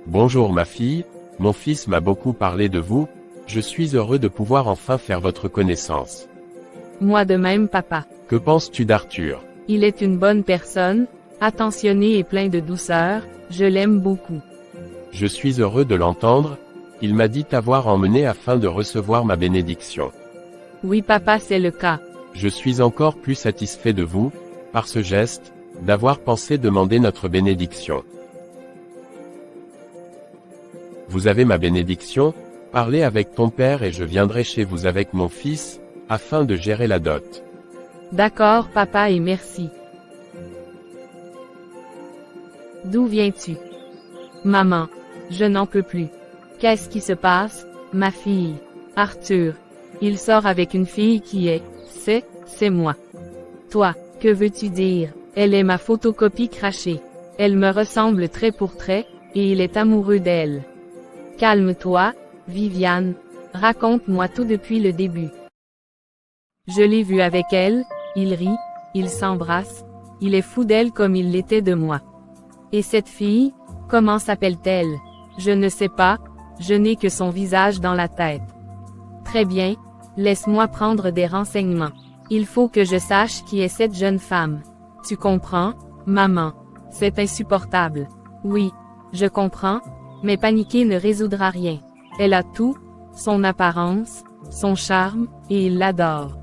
Bonjour ma fille, mon fils m'a beaucoup parlé de vous, je suis heureux de pouvoir enfin faire votre connaissance. Moi de même, papa. Que penses-tu d'Arthur? Il est une bonne personne, attentionné et plein de douceur, je l'aime beaucoup. Je suis heureux de l'entendre, il m'a dit t'avoir emmené afin de recevoir ma bénédiction. Oui papa, c'est le cas. Je suis encore plus satisfait de vous, par ce geste, d'avoir pensé demander notre bénédiction. Vous avez ma bénédiction, parlez avec ton père et je viendrai chez vous avec mon fils, afin de gérer la dot. D'accord papa et merci. D'où viens-tu? Maman, je n'en peux plus. Qu'est-ce qui se passe, ma fille? Arthur. Il sort avec une fille qui est, c'est moi. Toi, que veux-tu dire? Elle est ma photocopie crachée. Elle me ressemble trait pour trait, et il est amoureux d'elle. Calme-toi, Viviane. Raconte-moi tout depuis le début. Je l'ai vu avec elle, il rit, il s'embrasse, il est fou d'elle comme il l'était de moi. Et cette fille, comment s'appelle-t-elle? Je ne sais pas, je n'ai que son visage dans la tête. Très bien, laisse-moi prendre des renseignements. Il faut que je sache qui est cette jeune femme. Tu comprends, maman? C'est insupportable. Oui, je comprends, mais paniquer ne résoudra rien. Elle a tout, son apparence, son charme, et il l'adore.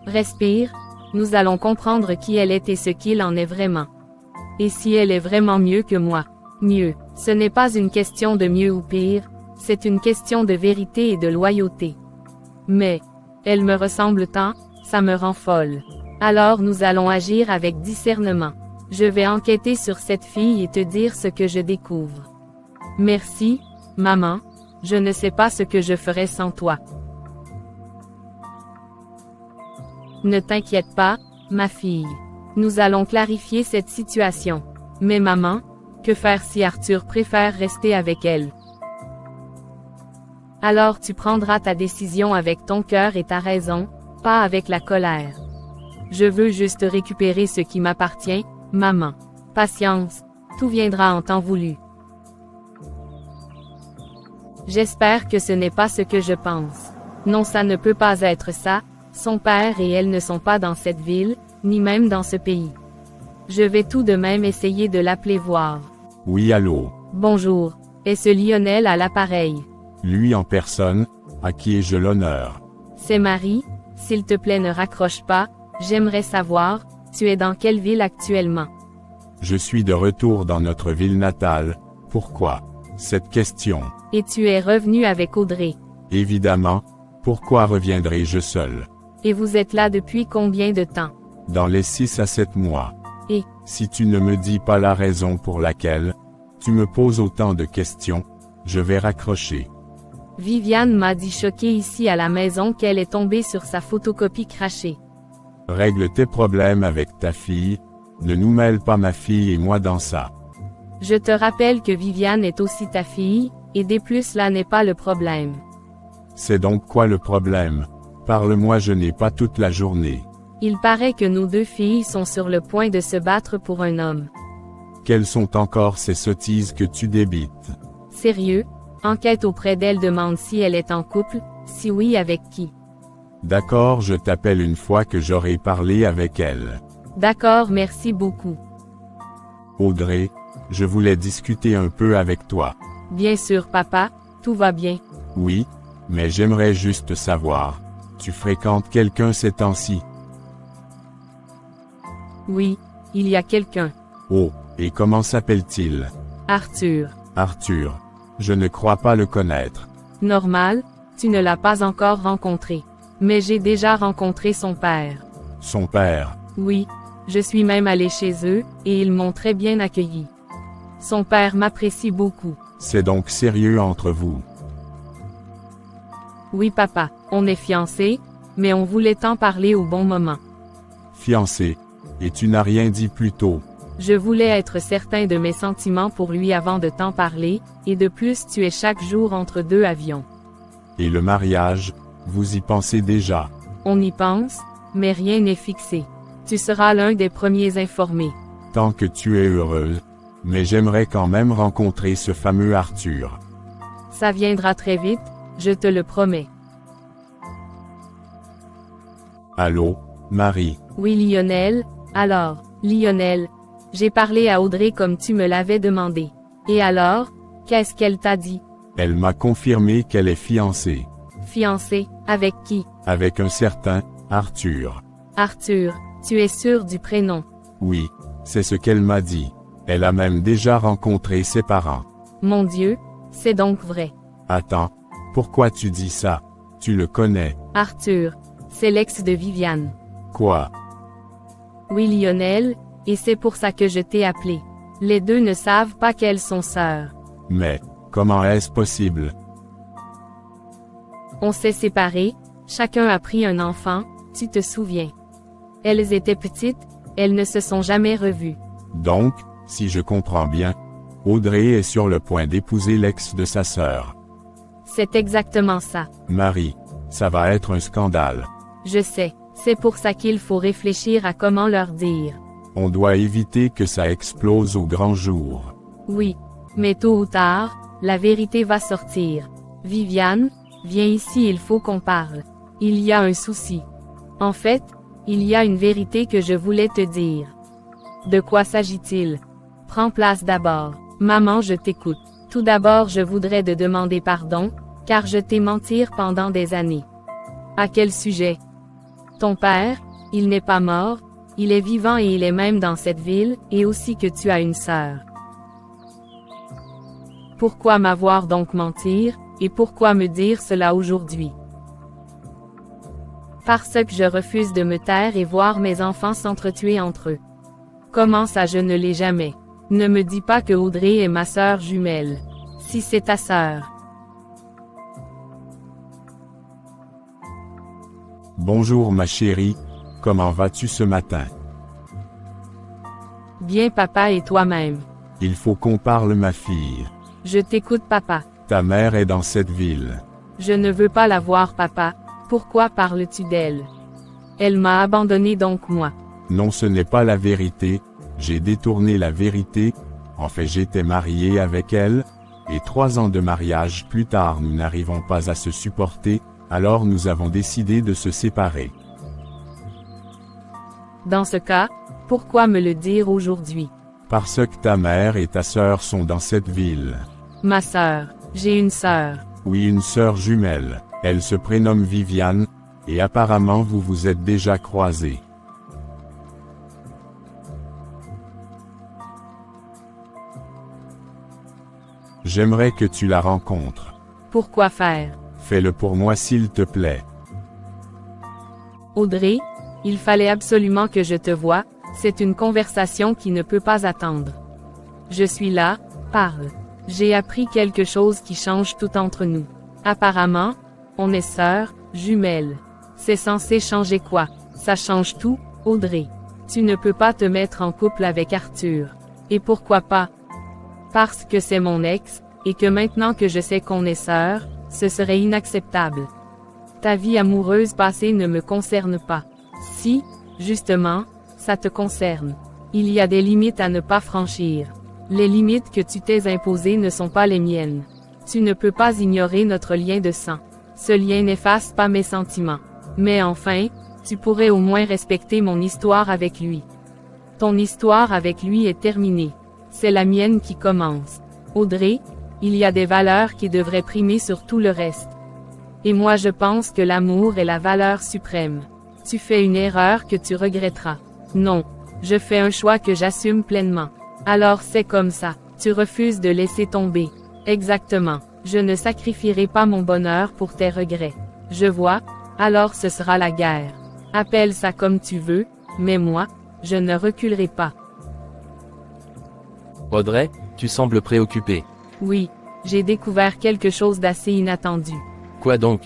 Respire, nous allons comprendre qui elle est et ce qu'il en est vraiment. Et si elle est vraiment mieux que moi? Mieux, ce n'est pas une question de mieux ou pire, c'est une question de vérité et de loyauté. Mais, elle me ressemble tant, ça me rend folle. Alors nous allons agir avec discernement. Je vais enquêter sur cette fille et te dire ce que je découvre. Merci, maman, je ne sais pas ce que je ferais sans toi. Ne t'inquiète pas, ma fille. Nous allons clarifier cette situation. Mais maman, que faire si Arthur préfère rester avec elle? Alors tu prendras ta décision avec ton cœur et ta raison, pas avec la colère. Je veux juste récupérer ce qui m'appartient, maman. Patience, tout viendra en temps voulu. J'espère que ce n'est pas ce que je pense. Non, ça ne peut pas être ça, son père et elle ne sont pas dans cette ville, ni même dans ce pays. Je vais tout de même essayer de l'appeler voir. Oui, allô. Bonjour, est-ce Lionel à l'appareil? Lui en personne, à qui ai-je l'honneur? C'est Marie, s'il te plaît ne raccroche pas, j'aimerais savoir, tu es dans quelle ville actuellement? Je suis de retour dans notre ville natale. Pourquoi cette question? Et tu es revenu avec Audrey. Évidemment, pourquoi reviendrai-je seul? Et vous êtes là depuis combien de temps? Dans les 6 à 7 mois. Et, si tu ne me dis pas la raison pour laquelle tu me poses autant de questions, je vais raccrocher. Viviane m'a dit choquée ici à la maison qu'elle est tombée sur sa photocopie crachée. Règle tes problèmes avec ta fille, ne nous mêle pas ma fille et moi dans ça. Je te rappelle que Viviane est aussi ta fille, et des plus là n'est pas le problème. C'est donc quoi le problème? Parle-moi, je n'ai pas toute la journée. Il paraît que nos deux filles sont sur le point de se battre pour un homme. Quelles sont encore ces sottises que tu débites? Sérieux? Enquête auprès d'elle demande si elle est en couple, si oui avec qui. D'accord, je t'appelle une fois que j'aurai parlé avec elle. D'accord, merci beaucoup. Audrey, je voulais discuter un peu avec toi. Bien sûr papa, tout va bien. Oui, mais j'aimerais juste savoir, tu fréquentes quelqu'un ces temps-ci? Oui, il y a quelqu'un. Oh, et comment s'appelle-t-il? Arthur. Arthur. Je ne crois pas le connaître. Normal, tu ne l'as pas encore rencontré. Mais j'ai déjà rencontré son père. Son père? Oui, je suis même allée chez eux, et ils m'ont très bien accueilli. Son père m'apprécie beaucoup. C'est donc sérieux entre vous? Oui papa, on est fiancés, mais on voulait t'en parler au bon moment. Fiancé? Et tu n'as rien dit plus tôt? Je voulais être certain de mes sentiments pour lui avant de t'en parler, et de plus tu es chaque jour entre deux avions. Et le mariage, vous y pensez déjà? On y pense, mais rien n'est fixé. Tu seras l'un des premiers informés. Tant que tu es heureuse, mais j'aimerais quand même rencontrer ce fameux Arthur. Ça viendra très vite, je te le promets. Allô, Marie? Oui Lionel, alors, Lionel, j'ai parlé à Audrey comme tu me l'avais demandé. Et alors, qu'est-ce qu'elle t'a dit? Elle m'a confirmé qu'elle est fiancée. Fiancée, avec qui? Avec un certain Arthur. Arthur, tu es sûr du prénom? Oui, c'est ce qu'elle m'a dit. Elle a même déjà rencontré ses parents. Mon Dieu, c'est donc vrai. Attends, pourquoi tu dis ça? Tu le connais? Arthur, c'est l'ex de Viviane. Quoi? Oui Lionel, et c'est pour ça que je t'ai appelé. Les deux ne savent pas qu'elles sont sœurs. Mais, comment est-ce possible? On s'est séparés, chacun a pris un enfant, tu te souviens. Elles étaient petites, elles ne se sont jamais revues. Donc, si je comprends bien, Audrey est sur le point d'épouser l'ex de sa sœur. C'est exactement ça. Marie, ça va être un scandale. Je sais, c'est pour ça qu'il faut réfléchir à comment leur dire. On doit éviter que ça explose au grand jour. Oui, mais tôt ou tard, la vérité va sortir. Viviane, viens ici, il faut qu'on parle. Il y a un souci. En fait, il y a une vérité que je voulais te dire. De quoi s'agit-il? Prends place d'abord. Maman, je t'écoute. Tout d'abord, je voudrais te demander pardon, Car je t'ai menti pendant des années. À quel sujet? Ton père, il n'est pas mort, il est vivant et il est même dans cette ville, et aussi que tu as une sœur. Pourquoi m'avoir donc mentir, et pourquoi me dire cela aujourd'hui? Parce que je refuse de me taire et voir mes enfants s'entretuer entre eux. Comment ça je ne l'ai jamais? Ne me dis pas que Audrey est ma sœur jumelle. Si c'est ta sœur. Bonjour ma chérie, comment vas-tu ce matin? Bien papa et toi-même. Il faut qu'on parle ma fille. Je t'écoute papa. Ta mère est dans cette ville. Je ne veux pas la voir papa, pourquoi parles-tu d'elle? Elle m'a abandonné donc moi. Non, ce n'est pas la vérité, j'ai détourné la vérité, en fait j'étais marié avec elle, et 3 ans de mariage plus tard nous n'arrivons pas à se supporter, alors nous avons décidé de se séparer. Dans ce cas, pourquoi me le dire aujourd'hui? Parce que ta mère et ta sœur sont dans cette ville. Ma sœur, j'ai une sœur. Oui, une sœur jumelle, elle se prénomme Viviane, et apparemment vous vous êtes déjà croisés. J'aimerais que tu la rencontres. Pourquoi faire? Fais-le pour moi s'il te plaît. Audrey, il fallait absolument que je te voie, c'est une conversation qui ne peut pas attendre. Je suis là, parle. J'ai appris quelque chose qui change tout entre nous. Apparemment, on est sœurs, jumelles. C'est censé changer quoi? Ça change tout, Audrey. Tu ne peux pas te mettre en couple avec Arthur. Et pourquoi pas? Parce que c'est mon ex, et que maintenant que je sais qu'on est sœurs, ce serait inacceptable. Ta vie amoureuse passée ne me concerne pas. Si, justement, ça te concerne. Il y a des limites à ne pas franchir. Les limites que tu t'es imposées ne sont pas les miennes. Tu ne peux pas ignorer notre lien de sang. Ce lien n'efface pas mes sentiments. Mais enfin, tu pourrais au moins respecter mon histoire avec lui. Ton histoire avec lui est terminée. C'est la mienne qui commence. Audrey, il y a des valeurs qui devraient primer sur tout le reste. Et moi je pense que l'amour est la valeur suprême. Tu fais une erreur que tu regretteras. Non, je fais un choix que j'assume pleinement. Alors c'est comme ça, tu refuses de laisser tomber. Exactement, je ne sacrifierai pas mon bonheur pour tes regrets. Je vois, alors ce sera la guerre. Appelle ça comme tu veux, mais moi, je ne reculerai pas. Audrey, tu sembles préoccupée. Oui, j'ai découvert quelque chose d'assez inattendu. Quoi donc?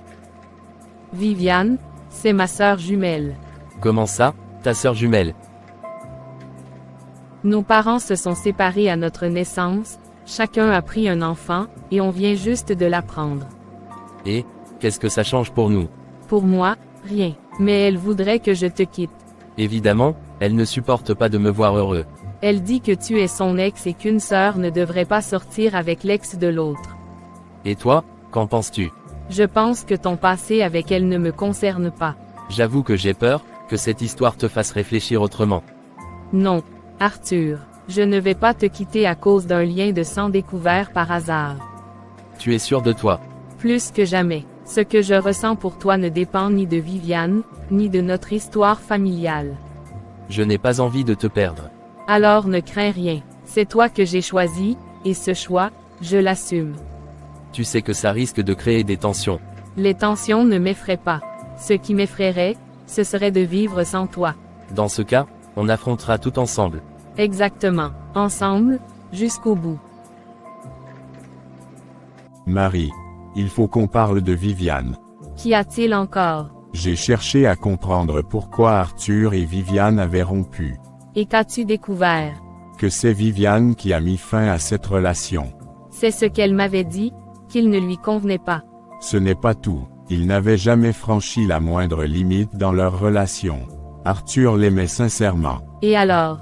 Viviane, c'est ma sœur jumelle. Comment ça, ta sœur jumelle? Nos parents se sont séparés à notre naissance, chacun a pris un enfant, et on vient juste de l'apprendre. Et, qu'est-ce que ça change pour nous? Pour moi, rien. Mais elle voudrait que je te quitte. Évidemment, elle ne supporte pas de me voir heureux. Elle dit que tu es son ex et qu'une sœur ne devrait pas sortir avec l'ex de l'autre. Et toi, qu'en penses-tu? Je pense que ton passé avec elle ne me concerne pas. J'avoue que j'ai peur, que cette histoire te fasse réfléchir autrement. Non, Arthur, je ne vais pas te quitter à cause d'un lien de sang découvert par hasard. Tu es sûr de toi? Plus que jamais. Ce que je ressens pour toi ne dépend ni de Viviane, ni de notre histoire familiale. Je n'ai pas envie de te perdre. Alors ne crains rien. C'est toi que j'ai choisi, et ce choix, je l'assume. Tu sais que ça risque de créer des tensions. Les tensions ne m'effraient pas. Ce qui m'effraierait, ce serait de vivre sans toi. Dans ce cas, on affrontera tout ensemble. Exactement. Ensemble, jusqu'au bout. Marie, il faut qu'on parle de Viviane. Qu'y a-t-il encore? J'ai cherché à comprendre pourquoi Arthur et Viviane avaient rompu. Et qu'as-tu découvert? Que c'est Viviane qui a mis fin à cette relation. C'est ce qu'elle m'avait dit, qu'il ne lui convenait pas. Ce n'est pas tout. Ils n'avaient jamais franchi la moindre limite dans leur relation. Arthur l'aimait sincèrement. Et alors?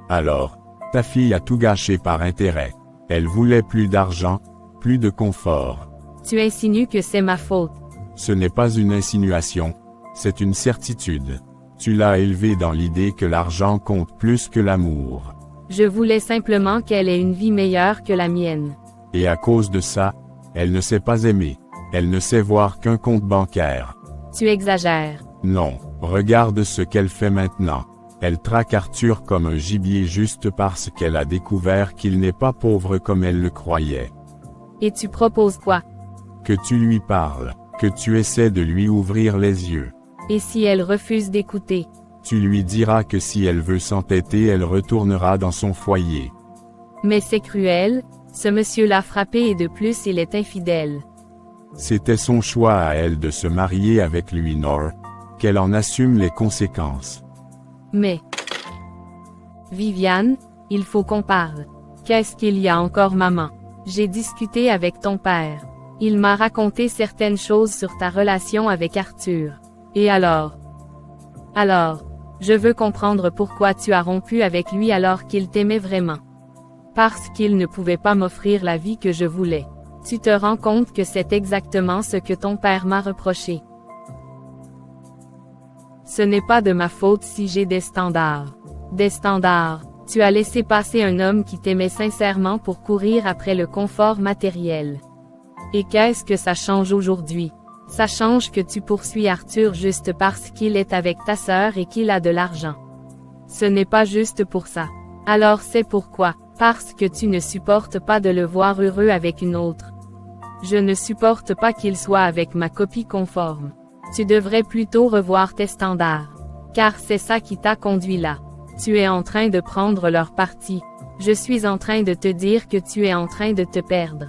Alors, ta fille a tout gâché par intérêt. Elle voulait plus d'argent, plus de confort. Tu insinues que c'est ma faute. Ce n'est pas une insinuation, c'est une certitude. Tu l'as élevée dans l'idée que l'argent compte plus que l'amour. Je voulais simplement qu'elle ait une vie meilleure que la mienne. Et à cause de ça, Elle ne sait pas aimer. Elle ne sait voir qu'un compte bancaire. Tu exagères. Non, regarde ce qu'elle fait maintenant. Elle traque Arthur comme un gibier juste parce qu'elle a découvert qu'il n'est pas pauvre comme elle le croyait. Et tu proposes quoi? Que tu lui parles, que tu essaies de lui ouvrir les yeux. Et si elle refuse d'écouter? Tu lui diras que si elle veut s'entêter, elle retournera dans son foyer. Mais c'est cruel, ce monsieur l'a frappé et de plus il est infidèle. C'était son choix à elle de se marier avec lui, Nor. Qu'elle en assume les conséquences. Mais... Viviane, il faut qu'on parle. Qu'est-ce qu'il y a encore, maman? J'ai discuté avec ton père. Il m'a raconté certaines choses sur ta relation avec Arthur. Et alors? Alors, je veux comprendre pourquoi tu as rompu avec lui alors qu'il t'aimait vraiment. Parce qu'il ne pouvait pas m'offrir la vie que je voulais. Tu te rends compte que c'est exactement ce que ton père m'a reproché. Ce n'est pas de ma faute si j'ai des standards. Des standards. Tu as laissé passer un homme qui t'aimait sincèrement pour courir après le confort matériel. Et qu'est-ce que ça change aujourd'hui? Ça change que tu poursuis Arthur juste parce qu'il est avec ta sœur et qu'il a de l'argent. Ce n'est pas juste pour ça. Alors c'est pourquoi, parce que tu ne supportes pas de le voir heureux avec une autre. Je ne supporte pas qu'il soit avec ma copie conforme. Tu devrais plutôt revoir tes standards. Car c'est ça qui t'a conduit là. Tu es en train de prendre leur parti. Je suis en train de te dire que tu es en train de te perdre.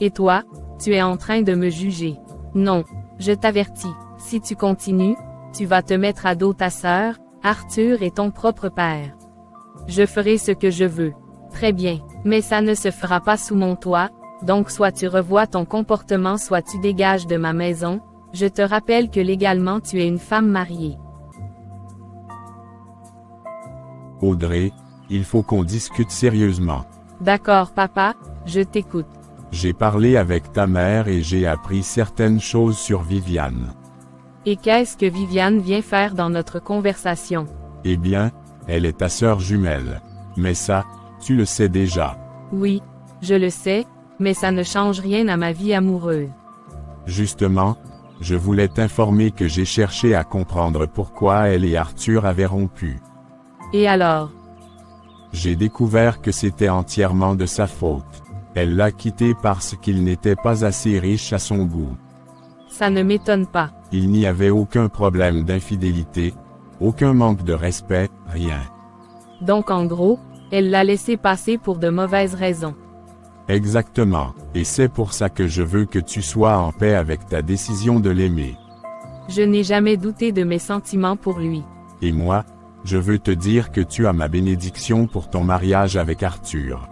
Et toi, tu es en train de me juger. Non, je t'avertis, si tu continues, tu vas te mettre à dos ta sœur, Arthur et ton propre père. Je ferai ce que je veux. Très bien, mais ça ne se fera pas sous mon toit, donc soit tu revois ton comportement soit tu dégages de ma maison. Je te rappelle que légalement tu es une femme mariée. Audrey, il faut qu'on discute sérieusement. D'accord papa, je t'écoute. J'ai parlé avec ta mère et j'ai appris certaines choses sur Viviane. Et qu'est-ce que Viviane vient faire dans notre conversation? Eh bien, elle est ta sœur jumelle. Mais ça, tu le sais déjà. Oui, je le sais, mais ça ne change rien à ma vie amoureuse. Justement, je voulais t'informer que j'ai cherché à comprendre pourquoi elle et Arthur avaient rompu. Et alors? J'ai découvert que c'était entièrement de sa faute. Elle l'a quitté parce qu'il n'était pas assez riche à son goût. Ça ne m'étonne pas. Il n'y avait aucun problème d'infidélité, aucun manque de respect, rien. Donc en gros, elle l'a laissé passer pour de mauvaises raisons. Exactement, et c'est pour ça que je veux que tu sois en paix avec ta décision de l'aimer. Je n'ai jamais douté de mes sentiments pour lui. Et moi, je veux te dire que tu as ma bénédiction pour ton mariage avec Arthur.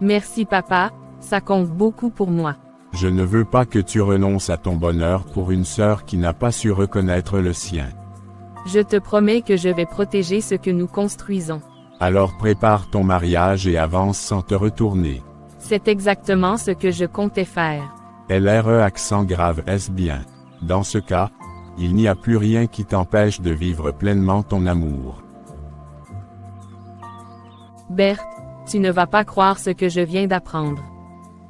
Merci papa, ça compte beaucoup pour moi. Je ne veux pas que tu renonces à ton bonheur pour une sœur qui n'a pas su reconnaître le sien. Je te promets que je vais protéger ce que nous construisons. Alors prépare ton mariage et avance sans te retourner. C'est exactement ce que je comptais faire. LRE accent grave est-ce bien. Dans ce cas, il n'y a plus rien qui t'empêche de vivre pleinement ton amour. Berthe, tu ne vas pas croire ce que je viens d'apprendre.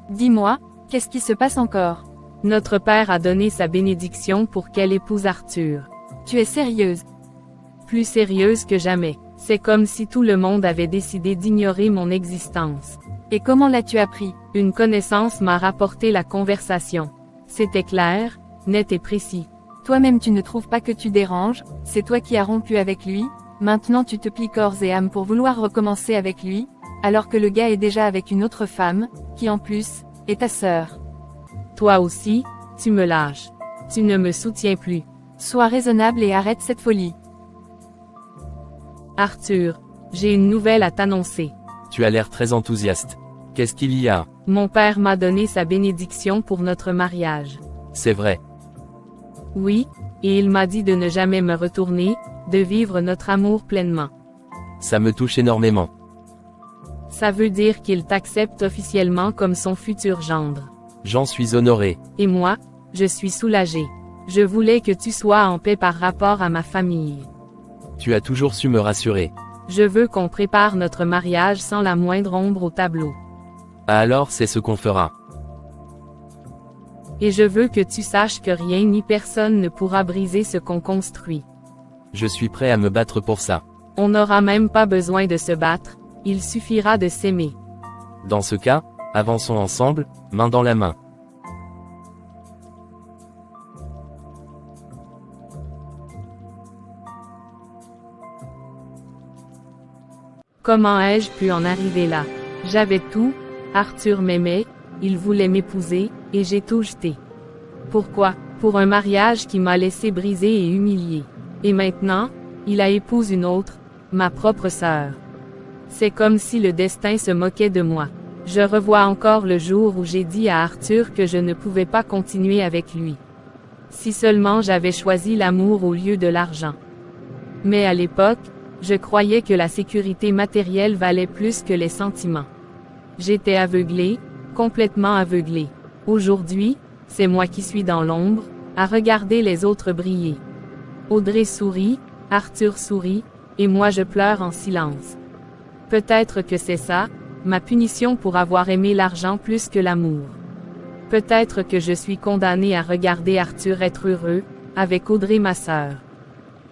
Dis-moi, qu'est-ce qui se passe encore? Notre père a donné sa bénédiction pour qu'elle épouse Arthur. Tu es sérieuse? Plus sérieuse que jamais. C'est comme si tout le monde avait décidé d'ignorer mon existence. Et comment l'as-tu appris? Une connaissance m'a rapporté la conversation. C'était clair, net et précis. Toi-même tu ne trouves pas que tu déranges, c'est toi qui as rompu avec lui, maintenant tu te plies corps et âme pour vouloir recommencer avec lui, alors que le gars est déjà avec une autre femme, qui en plus, est ta sœur. Toi aussi, tu me lâches. Tu ne me soutiens plus. Sois raisonnable et arrête cette folie. Arthur, j'ai une nouvelle à t'annoncer. Tu as l'air très enthousiaste. Qu'est-ce qu'il y a? Mon père m'a donné sa bénédiction pour notre mariage. C'est vrai. Oui, et il m'a dit de ne jamais me retourner, de vivre notre amour pleinement. Ça me touche énormément. Ça veut dire qu'il t'accepte officiellement comme son futur gendre. J'en suis honoré. Et moi, je suis soulagé. Je voulais que tu sois en paix par rapport à ma famille. Tu as toujours su me rassurer. Je veux qu'on prépare notre mariage sans la moindre ombre au tableau. Ah alors c'est ce qu'on fera. Et je veux que tu saches que rien ni personne ne pourra briser ce qu'on construit. Je suis prêt à me battre pour ça. On n'aura même pas besoin de se battre, il suffira de s'aimer. Dans ce cas, avançons ensemble, main dans la main. Comment ai-je pu en arriver là? J'avais tout, Arthur m'aimait, il voulait m'épouser, et j'ai tout jeté. Pourquoi? Pour un mariage qui m'a laissé brisé et humilié. Et maintenant, il a épousé une autre, ma propre sœur. C'est comme si le destin se moquait de moi. Je revois encore le jour où j'ai dit à Arthur que je ne pouvais pas continuer avec lui. Si seulement j'avais choisi l'amour au lieu de l'argent. Mais à l'époque, je croyais que la sécurité matérielle valait plus que les sentiments. J'étais aveuglé, complètement aveuglé. Aujourd'hui, c'est moi qui suis dans l'ombre, à regarder les autres briller. Audrey sourit, Arthur sourit, et moi je pleure en silence. Peut-être que c'est ça, ma punition pour avoir aimé l'argent plus que l'amour. Peut-être que je suis condamné à regarder Arthur être heureux, avec Audrey ma sœur.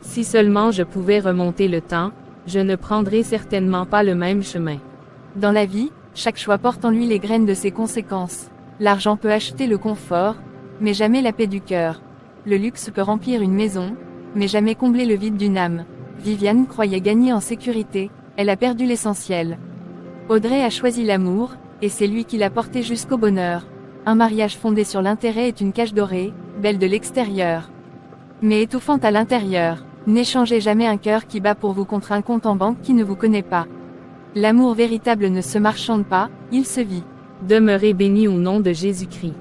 Si seulement je pouvais remonter le temps, je ne prendrais certainement pas le même chemin. Dans la vie, chaque choix porte en lui les graines de ses conséquences. L'argent peut acheter le confort, mais jamais la paix du cœur. Le luxe peut remplir une maison, mais jamais combler le vide d'une âme. Viviane croyait gagner en sécurité, elle a perdu l'essentiel. Audrey a choisi l'amour, et c'est lui qui l'a porté jusqu'au bonheur. Un mariage fondé sur l'intérêt est une cage dorée, belle de l'extérieur, mais étouffante à l'intérieur. N'échangez jamais un cœur qui bat pour vous contre un compte en banque qui ne vous connaît pas. L'amour véritable ne se marchande pas, il se vit. Demeurez bénis au nom de Jésus-Christ.